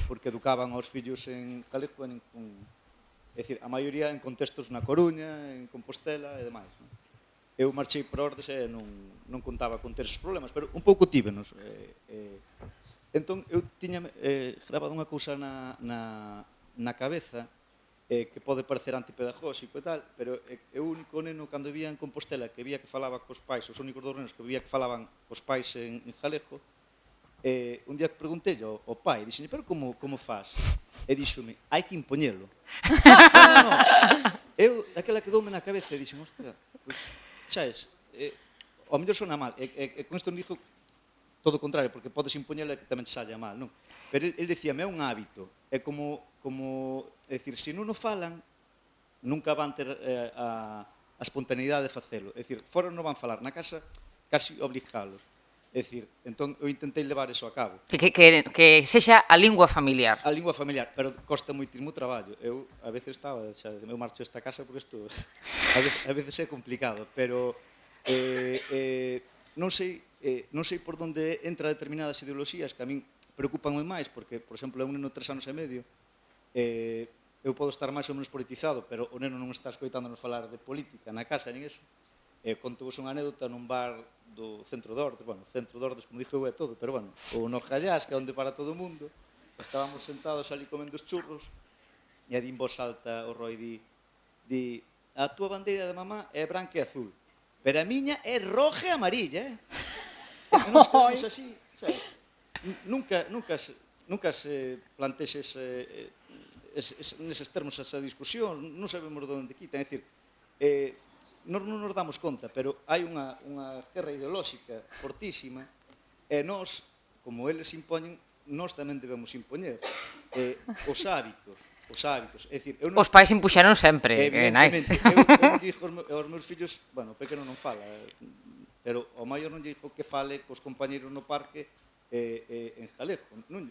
porque educaban aos fillos en galego, é dicir, a maioría en contextos na Coruña, en Compostela e demais. Eu marchei para Ordes e non contaba con ter esos problemas, pero un pouco tívenos. Entón, eu tiña grabado unha cousa na cabeza que pode parecer antipedagóxico e tal, pero é o único neno cando vivía en Compostela que vía que falaba cos pais, os únicos dos nenos que vía que falaban cos pais en galego. Un día que preguntei ao pai, dixenlle, pero como faz? E dixome, hai que impoñelo. Non. Eu, daquela quedoume na cabeza e dixen, hostia, pois, xaes, ao mellor sona mal, e con isto non dixo todo o contrario, porque podes impoñelo e que tamén te saia mal, non? Pero el decíame, é un hábito, é como, é dicir, se non o falan, nunca van ter a espontaneidade de facelo. É dicir, fora non van falar, na casa, casi obligalos. É dicir, entón eu intentei levar eso a cabo. Que sexa a lingua familiar. A lingua familiar, pero costa moitísimo traballo. Eu a veces estaba, xa, eu marcho esta casa porque isto a veces é complicado, pero non sei por onde entra determinadas ideoloxías que a min preocupan moi máis, porque, por exemplo, é un neno de 3 anos e medio, eu podo estar máis ou menos politizado, pero o neno non está escoitándonos falar de política na casa, nin eso. Conto-vos unha anécdota nun bar do centro de Ordes, bueno, centro de Ordes, como dixo eu, é todo, pero bueno, o no Callás, que é onde para todo o mundo, estábamos sentados ali comendo os churros, e a din voz alta o Roy di, a túa bandeira de mamá é branca e azul, pero a miña é roja e amarilla, Nos quedamos así, sabes? Nunca se plantexes neses termos esa discusión, non sabemos de onde quita, é dicir, non nos damos conta, pero hai unha guerra ideolóxica fortísima e nós, como eles impoñen, nós tamén debemos impoñer os hábitos. É dicir, os pais impuxeron sempre, evidentemente. Eu dixo aos meus fillos, bueno, o pequeno non fala, pero o maior non lle dixo que fale cos compañeros no parque en galego, non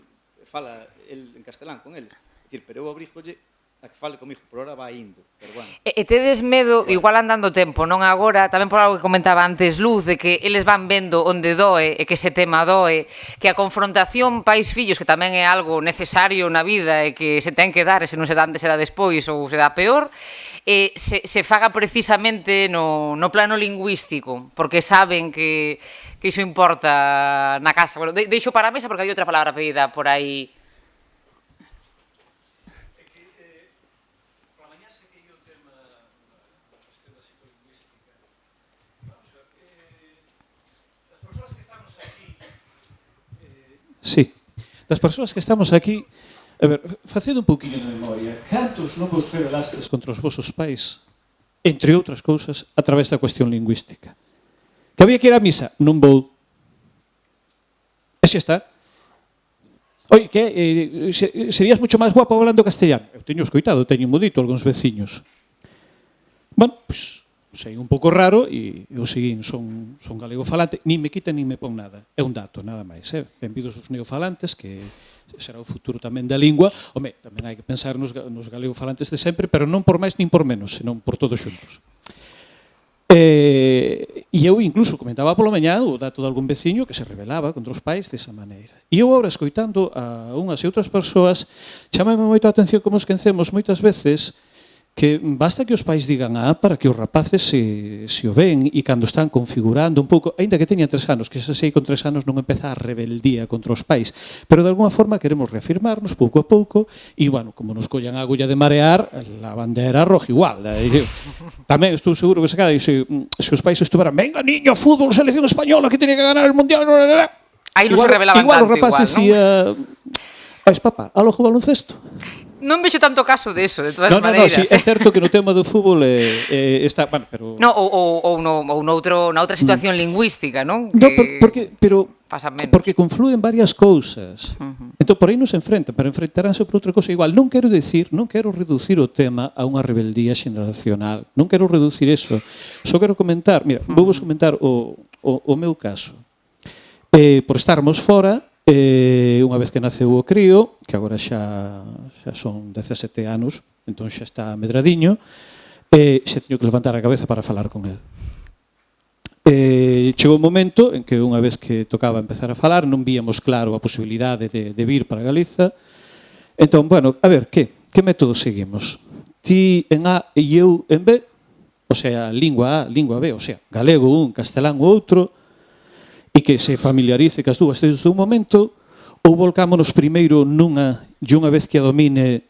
fala el en castelán con eles. É dicir, pero eu obrigolle a que fale comigo, por ahora vai indo, pero bueno. E tedes medo, igual andando tempo, non agora, tamén por algo que comentaba antes Luz, de que eles van vendo onde doe e que ese tema doe, que a confrontación pais-fillos, que tamén é algo necesario na vida e que se ten que dar, e se non se dá antes será despois ou se dá peor, se faga precisamente no plano lingüístico, porque saben que iso importa na casa. Bueno, deixo para a mesa porque hai outra palabra pedida por aí. Sí, das persoas que estamos aquí, a ver, facendo un pouquinho de memoria, cantos non vos rebelastes contra os vosos pais, entre outras cousas, a través da cuestión lingüística? Que había que ir á misa? Non vou. E xa está. Oi, que serías mucho máis guapo hablando castellano? Eu teño escoitado, teño modito algúns veciños. Bueno, pois, sei un pouco raro e eu seguín, son galego falante, nin me quita nin me pon nada. É un dato, nada máis. Benvidos os neofalantes, que será o futuro tamén da lingua. Home, tamén hai que pensar nos galego falantes de sempre, pero non por máis nin por menos, senón por todos xuntos. E eu incluso comentaba polo mañá o dato de algún veciño que se rebelaba contra os pais desa maneira. E eu agora, escoitando a unhas e outras persoas, chamame moito a atención como esquecemos moitas veces que basta que os pais digan para que os rapaces se o ven e cando están configurando un pouco, aínda que teñan 3 anos, que xa sei con 3 anos non empeza a rebeldía contra os pais, pero de alguna forma queremos reafirmarnos pouco a pouco e, bueno, como nos collan a agulla de marear, a bandeira roja igual. Tamén estou seguro que se os pais estuveran, venga niño, fútbol, selección española que tiene que ganar el mundial, aí non se rebelaban igual tanto, o rapaz decía, papá, alojo baloncesto. Non vexo tanto caso de eso, de todas maneiras. Sí, é certo que no tema do fútbol está, bueno, pero no, ou noutra situación lingüística, non? No, porque confluen varias cousas. Entón, por aí non se enfrentan, pero enfrentaránse por outra cousa igual. Non quero reducir o tema a unha rebeldía xeneracional. Non quero reducir eso. Só quero comentar, mira, vou vos comentar o meu caso. Por estarmos fora, unha vez que naceu o crío, que agora xa son 17 anos, entón xa está medradiño, xa teño que levantar a cabeza para falar con el. Chegou un momento en que unha vez que tocaba empezar a falar non víamos claro a posibilidade de vir para Galiza. Entón, bueno, a ver, que método seguimos? Ti en A e eu en B, o sea, lingua A, lingua B, o sea, galego un, castelán o outro, e que se familiarice cas dúas desde un momento, ou volcámonos primeiro nunha e unha vez que a domine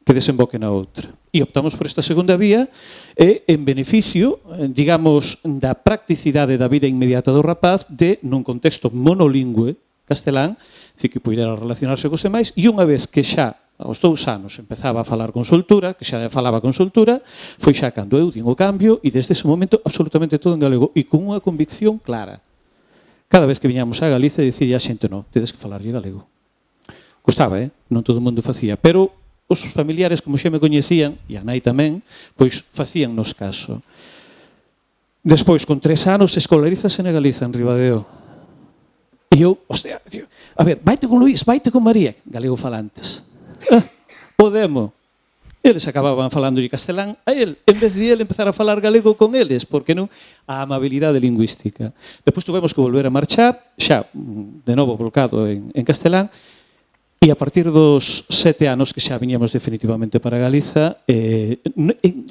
que desemboque na outra. E optamos por esta segunda vía e en beneficio, digamos, da practicidade da vida inmediata do rapaz de, nun contexto monolingüe castelán, que pudera relacionarse cos demais, e unha vez que xa aos 2 anos empezaba a falar con soltura, que xa falaba con soltura, foi xa cando eu din o cambio e desde ese momento absolutamente todo en galego e con unha convicción clara. Cada vez que viñamos a Galicia dicía a xente, non, tedes que falarlle galego. Custaba, non todo o mundo facía, pero os familiares, como xa me coñecían, e a nai tamén, pois facíannos caso. Despois, con 3 anos, escolarízase na Galiza, en Ribadeo. E eu, hostia, a ver, vaite con Luís, vaite con María, galego falantes. O demo. Eles acababan falando en castelán a el, en vez de ele empezar a falar galego con eles, porque non a amabilidade lingüística. Depois tuvemos que volver a marchar, xa de novo volcado en castelán, e a partir dos 7 anos que xa viñamos definitivamente para Galiza,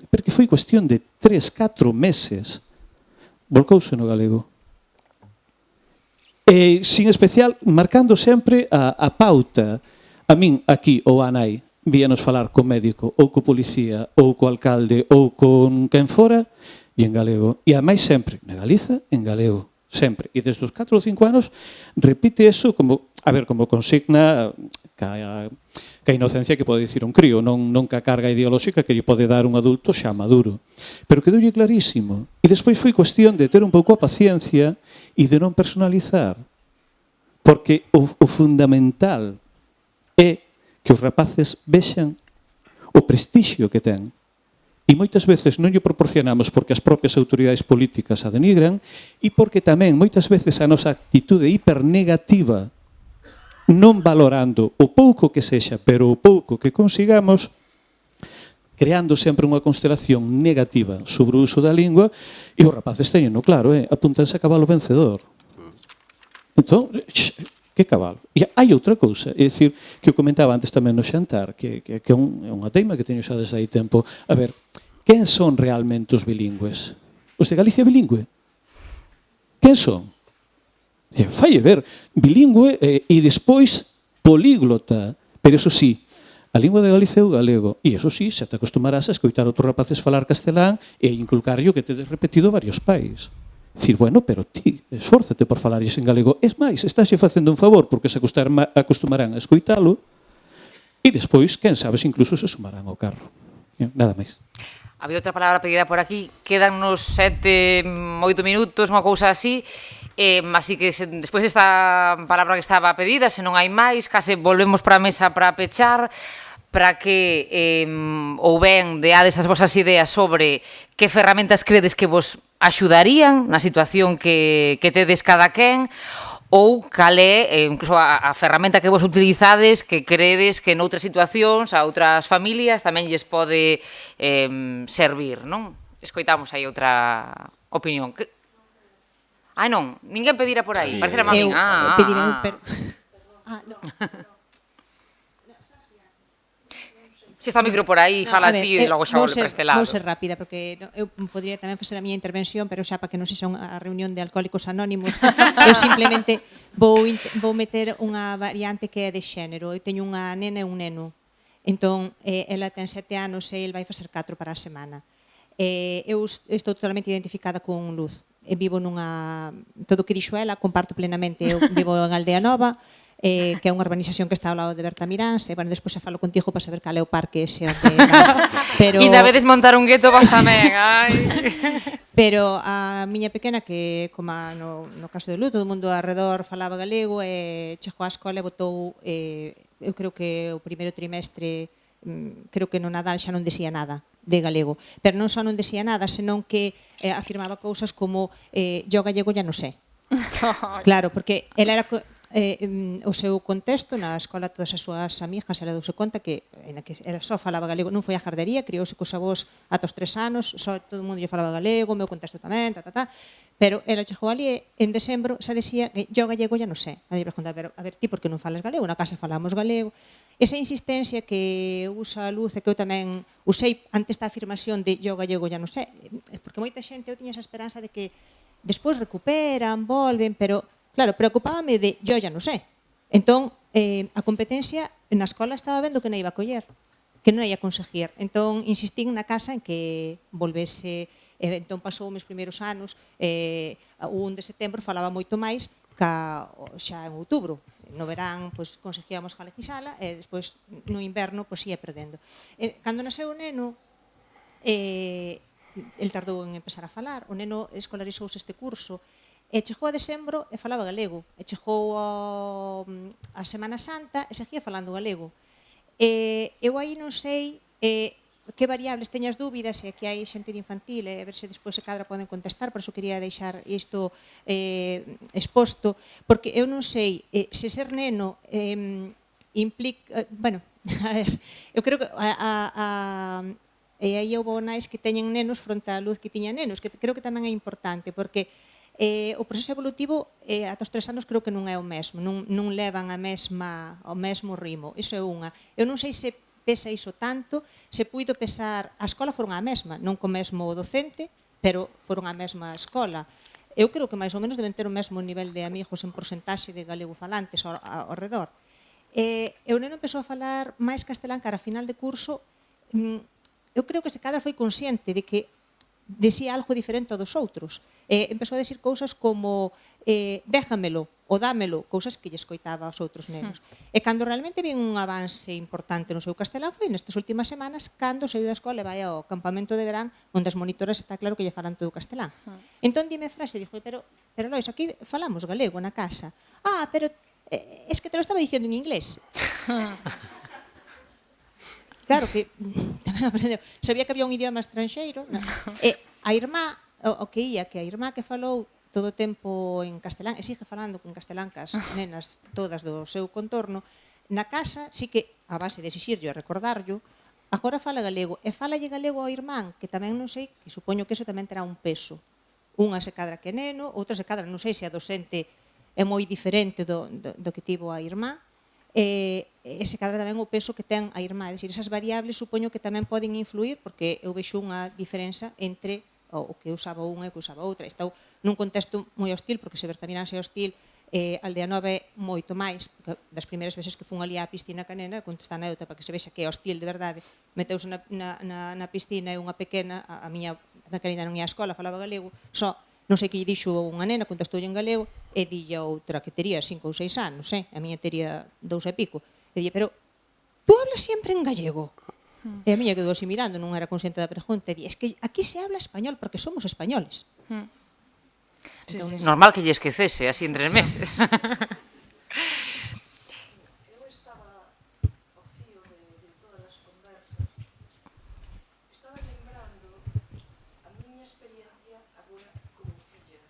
porque foi cuestión de 3-4 meses, volcouse no galego. Sin especial, marcando sempre a pauta, a min aquí ou a nai, víanos falar co médico, ou co policía, ou co alcalde, ou con quen fora, e en galego. E a máis sempre, na Galiza, en galego. Sempre. E desde os 4 ou 5 anos repite eso como, a ver, como consigna ca inocencia que pode dicir un crío, non ca carga ideolóxica que lle pode dar un adulto xa maduro. Pero quedoulle clarísimo. E despois foi cuestión de ter un pouco a paciencia e de non personalizar. Porque o fundamental é que os rapaces vexan o prestixio que ten. E moitas veces non lle proporcionamos porque as propias autoridades políticas a denigran e porque tamén moitas veces a nosa actitude hipernegativa, non valorando o pouco que sexa, pero o pouco que consigamos, creando sempre unha constelación negativa sobre o uso da lingua, e os rapaces teñen, claro, apúntanse a cabalo vencedor. Entón, que cabalo. E hai outra cousa, é dicir, que eu comentaba antes tamén no xantar, que é unha teima que teño xa desde aí tempo. A ver, quen son realmente os bilingües? Os de Galicia bilingüe? Quen son? Fai ver, bilingüe e despois políglota, pero eso sí, a lingua de Galicia é o galego, e eso sí, xa te acostumarás a escoitar outros rapaces falar castelán e inculcarlle o que tedes repetido varios pais. Dicir, bueno, pero ti, esfórzate por falarles en galego. Es máis, estáxe facendo un favor porque se acostumarán a escoitalo e despois, quen sabes, incluso se sumarán ao carro. Nada máis. Había outra palabra pedida por aquí, quedannos 7, 8 minutos, unha cousa así, así que despois desta palabra que estaba pedida, se non hai máis, case volvemos para a mesa para pechar, para que ou ben deades as vosas ideas sobre que ferramentas credes que vos axudarían na situación que tedes cada quen, ou cal é incluso a ferramenta que vos utilizades que credes que noutras situacións a outras familias tamén lles pode servir, non? Escoitamos aí outra opinión. Non, ninguén pedira por aí, parecera a min. Eu pedirei, pero... non. Se está o micro por aí, fala ti e logo xa volve para este lado. Vou ser rápida, porque eu podría tamén facer a miña intervención, pero xa para que non sexa unha reunión de alcohólicos anónimos, eu simplemente vou meter unha variante que é de xénero. Eu teño unha nena e un neno, entón ela ten 7 anos e el vai facer 4 para a semana. Eu estou totalmente identificada con Luz. Vivo nunha... Todo o que dixo ela, comparto plenamente. Eu vivo en Aldea Nova, que é unha urbanización que está ao lado de Bertamiráns, e, bueno, despois xa falo contigo para saber cal é o parque ese onde vas. Pero... E vedes montar un gueto vas tamén, ai. Pero a miña pequena, que como no caso de Luz, todo o mundo alrededor falaba galego, e chegou á escola e botou, eu creo que o primeiro trimestre, creo que no Nadal xa non decía nada de galego, pero non só non decía nada, senón que afirmaba cousas como yo gallego ya non sei. Claro, porque ela era... o seu contexto na escola, todas as súas amigas, ela douse conta que ela só falaba galego, non foi a gardería, criouse cos avós ata os 3 anos, só todo o mundo lle falaba galego, o meu contexto tamén, pero ela chegou ali en decembro, xa decía que yo gallego ya non sei. A preguntar, pero a ver, ti por que non falas galego? Na casa falamos galego. Esa insistencia que usa a Luz e que eu tamén usei ante esta afirmación de yo gallego ya non sei, porque moita xente, eu tiña esa esperanza de que despois recuperan, volven, pero claro, preocupábame de yo ya non sei. Entón, a competencia na escola estaba vendo que non iba a coller, que non ia conseguir. Entón, insistín na casa en que volvese. Entón, pasou os meus primeiros anos, o 1 de setembro falaba moito máis ca xa en outubro. No verán, pois, conseguíamos galeguisala, e despois, no inverno, pois, ia perdendo. Cando nasceu o neno, el tardou en empezar a falar. O neno escolarizouse este curso, e chegou a decembro e falaba galego, e chegou a Semana Santa e seguía falando galego. Eu aí non sei que variables teñas dúbidas, e aquí hai xente de infantil, e a ver se despois se cadra poden contestar, por iso quería deixar isto exposto, porque eu non sei se ser neno implica... Bueno, a ver, eu creo que e aí houve nais que teñen nenos fronte á Luz que tiña nenos, que creo que tamén é importante, porque o proceso evolutivo ata os 3 anos creo que non é o mesmo, non levan o mesmo ritmo, iso é unha. Eu non sei se pesa iso tanto, se puido pesar, a escola foron a mesma, non co mesmo docente, pero foron a mesma escola. Eu creo que máis ou menos deben ter o mesmo nivel de amigos en porcentaxe de galego falantes ao redor. E o neno empezou a falar máis castelán cara a final de curso. Eu creo que se cadra foi consciente de que decía algo diferente ao dos outros. Empezou a decir cousas como déjamelo ou dámelo, cousas que lle escoitaba aos outros nenos. E cando realmente vin un avance importante no seu castelán foi nestas últimas semanas, cando saiu da escola e vai ao campamento de verán, onde as monitoras está claro que lle falan todo castelán. Entón dime a frase, dixo, pero Lois, aquí falamos galego na casa. Pero es que te lo estaba diciendo en inglés. Claro que tamén aprendeu. Sabía que había un idioma estranxeiro. E a irmá, o que ia, que a irmá que falou todo o tempo en castelán, e sigue falando con castelán cas nenas todas do seu contorno, na casa, sí que, a base de exixirlo e recordarlo, agora fala galego, e falalle galego ao irmán, que tamén non sei, que supoño que eso tamén terá un peso. Unha se cadra que neno, outra se cadra, non sei se a docente é moi diferente do que tivo a irmá, e se cadra tamén o peso que ten a irmá. É dicir, esas variables supoño que tamén poden influir, porque eu vexo unha diferenza entre o que usaba unha e o que usaba outra. Estou nun contexto moi hostil, porque se Bertamirán é hostil, Aldea Nova é moito máis, porque das primeiras veces que fun ali á piscina ca nena, conto esta anécdota para que se vexa que é hostil de verdade, meteuse na piscina e unha pequena, a miña daquela non ia á escola, falaba galego, só non sei que lle dixo unha nena, contestoulle en galego, e dille a outra que tería 5 ou 6 anos, a miña tería 2 e pico, e dille, pero tú hablas sempre en gallego? E a miña quedou así mirando, non era consciente da pregunta, e dille, es que aquí se habla español porque somos españoles. Sí, sí. Normal que lle esquecese, así en 3 meses. Eu estaba ao fío de todas as conversas, estaba lembrando a miña experiencia agora como filla.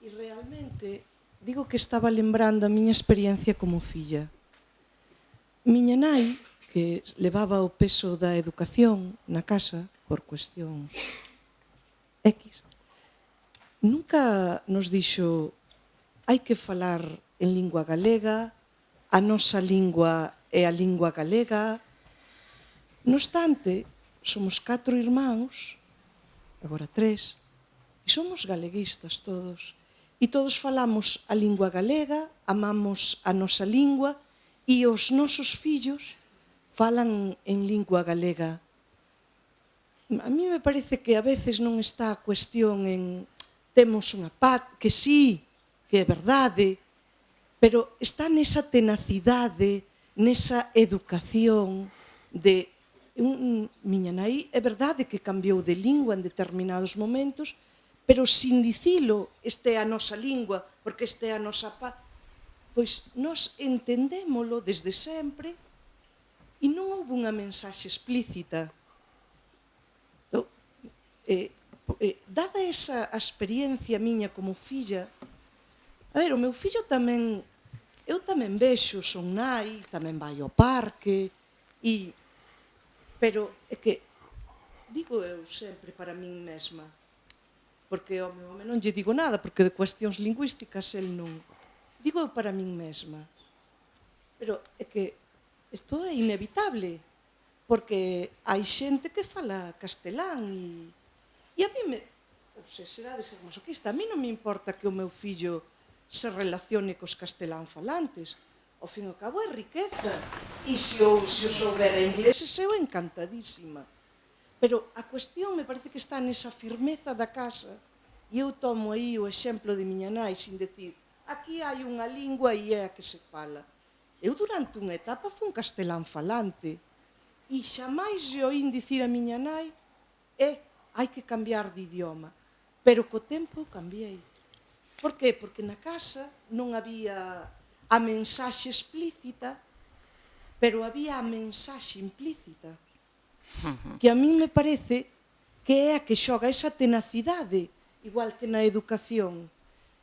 E realmente digo que estaba lembrando a miña experiencia como filla. Miña nai, que levaba o peso da educación na casa por cuestións X, nunca nos dixo hai que falar en lingua galega, a nosa lingua é a lingua galega. No obstante, somos 4 irmáns, agora 3, e somos galeguistas todos. E todos falamos a lingua galega, amamos a nosa lingua, e os nosos fillos falan en lingua galega. A mí me parece que a veces non está a cuestión en temos unha que sí, que é verdade, pero está nesa tenacidade, nesa educación de miña nai, é verdade que cambiou de lingua en determinados momentos, pero sin dicilo, este é a nosa lingua, porque este é a nosa pois nós entendémolo desde sempre e non houve unha mensaxe explícita. Dada esa experiencia miña como filla, a ver, o meu fillo tamén, eu tamén vexo, son nai, tamén vai ao parque, pero é que, digo eu sempre para min mesma, porque ao meu home non lle digo nada, porque de cuestións lingüísticas el non, digo eu para min mesma, pero é que isto é inevitable, porque hai xente que fala castelán e a mí será de ser masoquista, a mí non me importa que o meu fillo se relacione cos castelán falantes, ao fin e ao cabo é riqueza, e se o soubera inglés, eu encantadísima. Pero a cuestión me parece que está nesa firmeza da casa, e eu tomo aí o exemplo de miña nai, sin decir, aquí hai unha lingua e é a que se fala. Eu durante unha etapa fui un castelán falante, e xamais lle oín dicir a miña nai, hai que cambiar de idioma. Pero co tempo cambiei. Por qué? Porque na casa non había a mensaxe explícita, pero había a mensaxe implícita. Que a mí me parece que é a que xoga esa tenacidade, igual que na educación.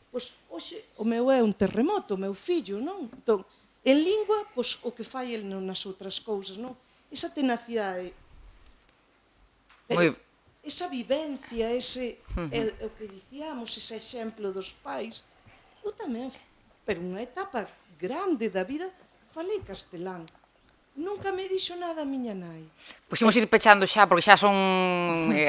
Pois, hoxe, o meu é un terremoto, o meu fillo, non? Entón, en lingua, pois, o que fai el nas outras cousas, non? Esa tenacidade. Pero esa vivencia, ese, o que dicíamos, ese exemplo dos pais, eu tamén, pero unha etapa grande da vida, falei castelán. Nunca me dixo nada a miña nai. Pois imos ir pechando xa, porque xa son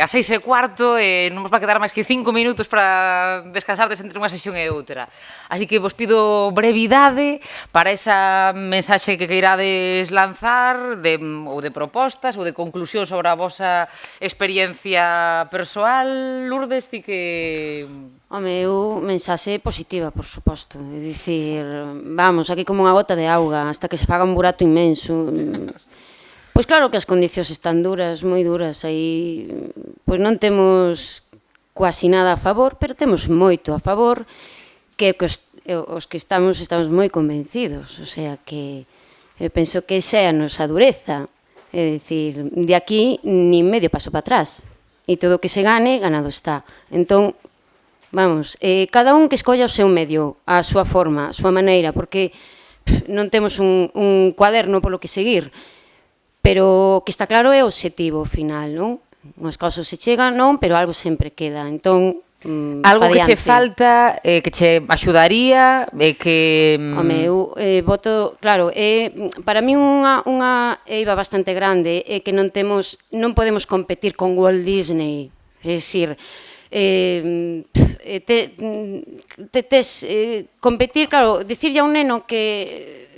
as 6:15 e non nos va quedar máis que 5 minutos para descansardes entre unha sesión e outra. Así que vos pido brevidade para esa mensaxe que queirades lanzar, ou de propostas, ou de conclusión sobre a vosa experiencia persoal. Lourdes, ti que... Home, eu mensaxe positiva, por suposto. É dicir, vamos, aquí como unha gota de auga, hasta que se faga un burato inmenso. Pois claro que as condicións están duras, moi duras. Aí, pois non temos quasi nada a favor, pero temos moito a favor, que os que estamos moi convencidos. O sea que eu penso que esa é a nosa dureza. É dicir, de aquí nin medio paso para atrás. E todo o que se gane, ganado está. Entón, vamos, cada un que escolla o seu medio, a súa forma, a súa maneira, porque non temos un cuaderno polo que seguir. pero que está claro é o objetivo final, non? Uns casos se chegan, non, pero algo sempre queda. Entón, algo que che falta, que che axudaría, que... Home, eu voto, claro, para mí unha eiva bastante grande é que non podemos competir con Walt Disney, é dicir, competir, claro, dicirlle a un neno que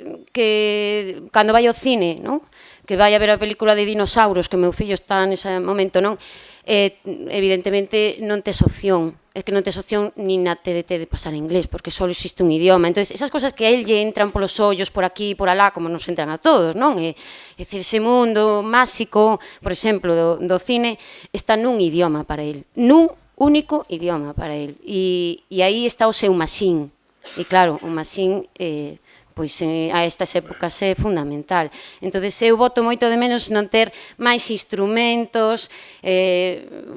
cando vai ao cine, non? Que vai a ver a película de dinosauros, que meu fillo está nese momento, non? Evidentemente non tes opción, é que non tes opción ni na TDT de pasar inglés, porque só existe un idioma. Entón, esas cosas que a él lle entran polos ollos, por aquí, por alá, como nos entran a todos, non? É dicir, ese mundo máxico, por exemplo, do cine, está nun idioma para él, nun único idioma para él. E aí está o seu machín. E claro, o machín... pois a estas épocas é fundamental. Entón, eu voto moito de menos non ter máis instrumentos,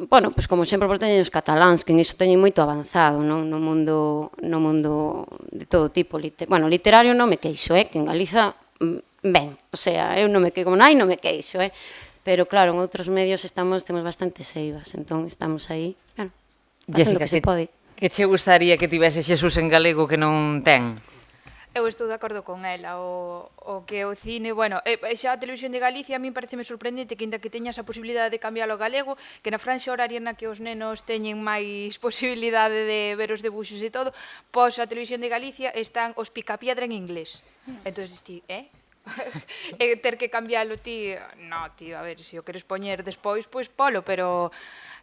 bueno, pois como sempre teñen os cataláns, que en iso teñen moito avanzado, no mundo de todo tipo. Bueno, literario non me queixo, que en Galiza, ben, o sea, eu non me queixo, como nai non me queixo, pero claro, en outros medios temos bastantes eivas, entón estamos aí, bueno, facendo o que se pode. Que che gustaría que tivese Xesús en galego que non ten? Eu estou de acordo con ela, o que o cine, bueno, xa a Televisión de Galicia a min pareceme sorprendente que ainda que teña esa posibilidade de cambialo ao galego, que na franxa horaria na que os nenos teñen máis posibilidade de ver os debuxos e todo, pois a Televisión de Galicia están os Picapiedra en inglés. Entón, ti, ter que cambialo ti, no, tío, a ver, se o queres poñer despois, pois polo, pero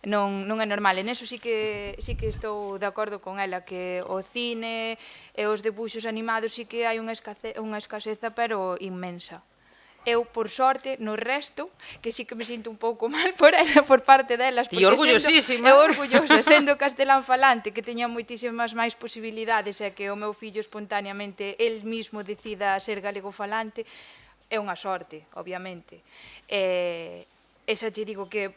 non é normal. En eso sí que estou de acordo con ela, que o cine e os debuxos animados sí que hai unha escaseza, pero inmensa. Eu, por sorte, no resto, que sí que me sinto un pouco mal por ela, por parte delas. E orgullosísima. Eu orgullosa, sendo castelán falante, que teña moitísimas máis posibilidades, e que o meu fillo espontáneamente, el mismo decida ser galego falante, é unha sorte, obviamente. Esa che digo que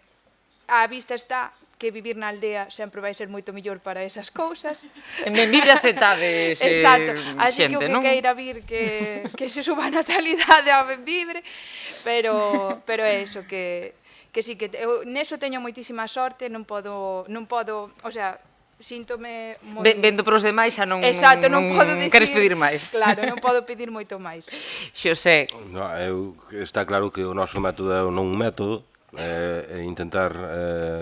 a vista está que vivir na aldea sempre vai ser moito mellor para esas cousas. En Benvibre aceptades xente, non? Exacto, así que o que queira vir que se suba a natalidade a Benvibre, pero é eso, que sí, que eu neso teño moitísima sorte, non podo, o sea, síntome moi... Vendo pros demais xa non podo dicir, queres pedir máis. Claro, non podo pedir moito máis. Xosé. Está claro que o noso método é non un método, intentar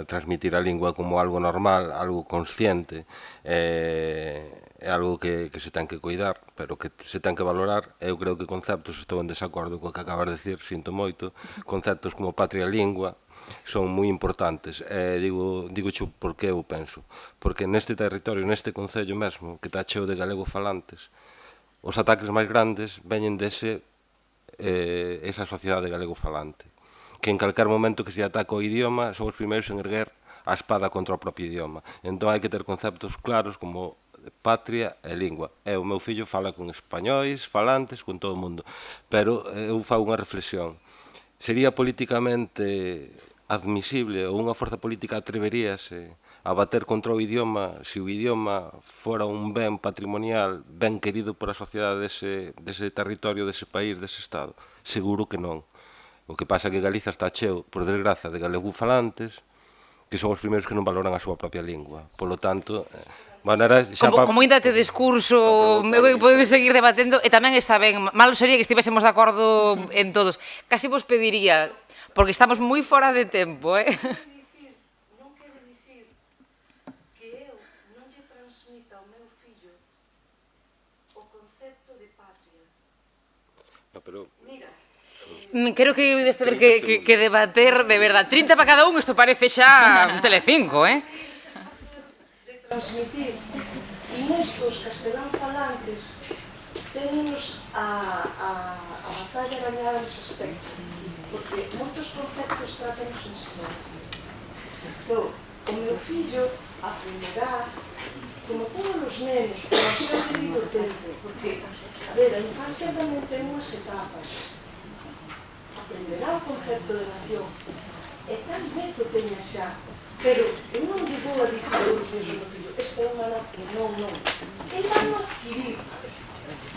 transmitir a lingua como algo normal, algo consciente, é algo que se ten que cuidar, pero que se ten que valorar. Eu creo que conceptos, estou en desacordo co que acabas de decir, sinto moito, conceptos como patria e lingua son moi importantes. Digo por que eu penso, porque neste territorio, neste concello mesmo, que está cheo de galego falantes, os ataques máis grandes veñen esa sociedade galego falante, que en calquer momento que se ataca o idioma son os primeiros en erguer a espada contra o propio idioma. Entón hai que ter conceptos claros como patria e lingua. O meu fillo fala con españois, falantes, con todo o mundo, pero eu fago unha reflexión. Sería políticamente admisible ou unha forza política atreveríase a bater contra o idioma se o idioma fora un ben patrimonial, ben querido por a sociedade dese territorio, dese país, dese estado? Seguro que non. O que pasa é que Galiza está cheo, por desgraza, de galegofalantes que son os primeiros que non valoran a súa propia lingua. Polo tanto, como ainda te discurso, podemos seguir debatendo, e tamén está ben, malo sería que estivésemos de acordo en todos. Casi vos pediría, porque estamos moi fora de tempo, Non quero dicir que eu non lle transmita ao meu fillo o concepto de patria. Pero... Mira, creo que debes ter que debater de verdad. 30 para cada un, isto parece xa Telecinco, de transmitir. E nestos castelán falantes teñenos a batalla gañada nese aspecto, porque moitos conceptos tratanos en silencio. Entón, o meu fillo aprenderá, como todos os nenos, polo seu debido tempo, porque, a ver, a infancia tamén ten unhas etapas. Aprenderá o concepto de nación, e tal vez o teña xa, pero eu non lle vou a dicir aos meus do meu fillo, isto é unha nación, non. E van a adquirir,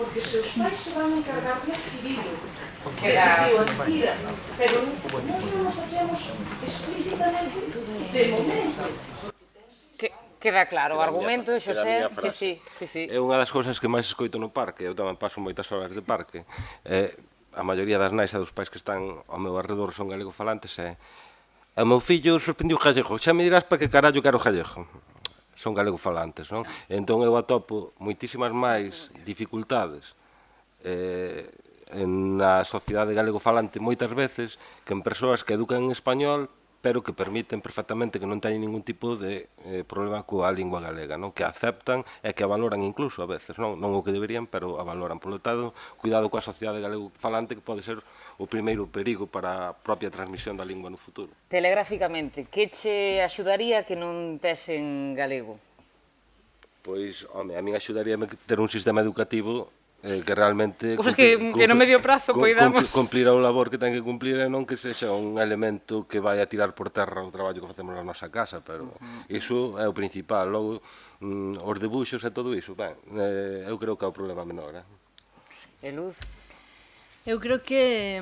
porque se os pais se van a encargar de adquirirlo, Pero nós non o facemos explícitamente de momento. Queda claro o argumento, Xosé. Sí. É unha das cousas que máis escoito no parque, eu tamén paso moitas horas de parque. A maioría das nais e dos pais que están ao meu arredor son galegofalantes e o meu fillo suspendiu o gallego, xa me dirás para que carallo quero gallego. Son galegofalantes, non? Entón eu atopo moitísimas máis dificultades na sociedade galegofalante moitas veces que en persoas que educan en español pero que permiten perfectamente que non teñen ningún tipo de problema coa lingua galega, non? Que aceptan e que a valoran incluso a veces, non o que deberían, pero a valoran. Por lo tanto, cuidado coa sociedade galegofalante que pode ser o primeiro perigo para a propia transmisión da lingua no futuro. Telegráficamente, que che axudaría que non tes en galego? Pois, home, a min axudaríame ter un sistema educativo que realmente Cousas que no medio prazo poidamos cumplir o labor que ten que cumplir e non que sexa un elemento que vai a tirar por terra o traballo que facemos na nosa casa, pero iso é o principal. Logo, os debuxos e todo iso, eu creo que é o problema menor. E Luz? Eu creo que...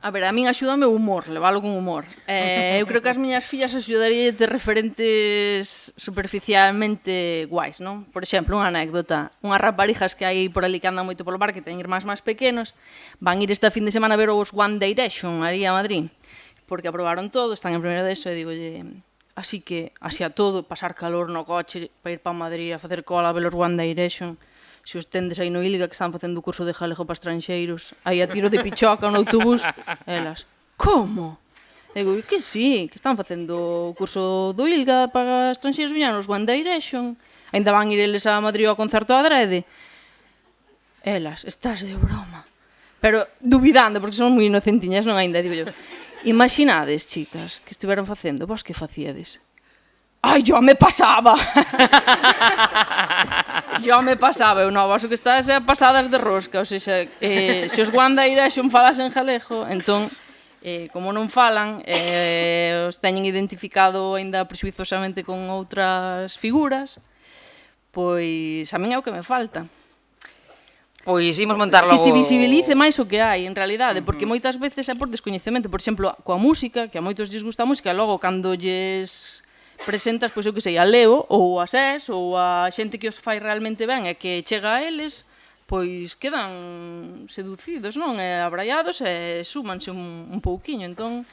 A ver, a min axúdame o humor, levalo con humor. Eu creo que as miñas fillas axudaría a ter referentes superficialmente guais, non? Por exemplo, unha anécdota. Unhas raparijas que hai por ali que andan moito polo parque, ten irmáns máis pequenos, van ir esta fin de semana a ver os One Direction ali a Madrid, porque aprobaron todo, están en primeiro de eso, e digolle, así a todo, pasar calor no coche para ir para Madrid a facer cola a ver os One Direction, se os tendes aí no Ilga que están facendo o curso de galego para estranxeiros, aí a tiro de pichoca no autobús, elas, como? Digo, que sí, que están facendo o curso do Ilga para estranxeiros, viñan os One Direction, ainda van ir eles a Madrid ao concerto adrede. Elas, estás de broma. Pero duvidando, porque son moi inocentiñas, non ainda, digo yo. Imaginades, chicas, que estiveron facendo, vos que facíades? Ai, yo me pasaba. Yo me pasaba, eu non, vos o que estás é pasadas de rosca, ou seja, se os One Direction falasen galego, entón, como non falan, os teñen identificado aínda prexuizosamente con outras figuras, pois a min é o que me falta. Pois vimos montar logo... Que se visibilice máis o que hai, en realidade, porque moitas veces é por descoñecemento. Por exemplo, coa música, que a moitos lles gusta a música, logo cando lles presentas, pois eu que sei, a Leo, ou a SES, ou a xente que os fai realmente ben e que chega a eles, pois quedan seducidos, non? E abraiados e súmanse un pouquiño. Entón,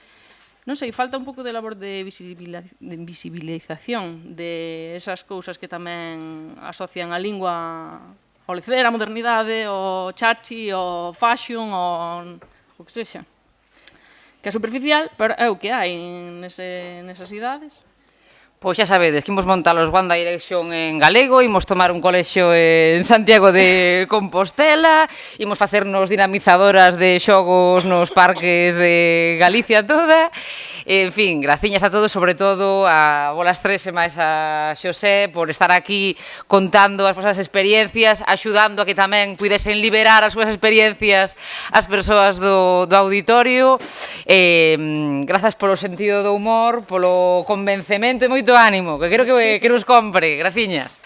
non sei, falta un pouco de labor de visibilización de esas cousas que tamén asocian a lingua ao lecer, a modernidade, o chachi, o fashion, o que sexa. Que é superficial, pero é o que hai nesas idades. Pois xa sabedes que imos montar os One Direction en galego, imos tomar un colexio en Santiago de Compostela, imos facernos dinamizadoras de xogos nos parques de Galicia toda. En fin, graciñas a todos, sobre todo a volas tres e máis a Xosé por estar aquí contando as vosas experiencias, axudando a que tamén puidesen liberar as súas experiencias as persoas do auditorio. Grazas polo sentido do humor, polo convencemento e moito ánimo, que quero que nos compre. Graciñas.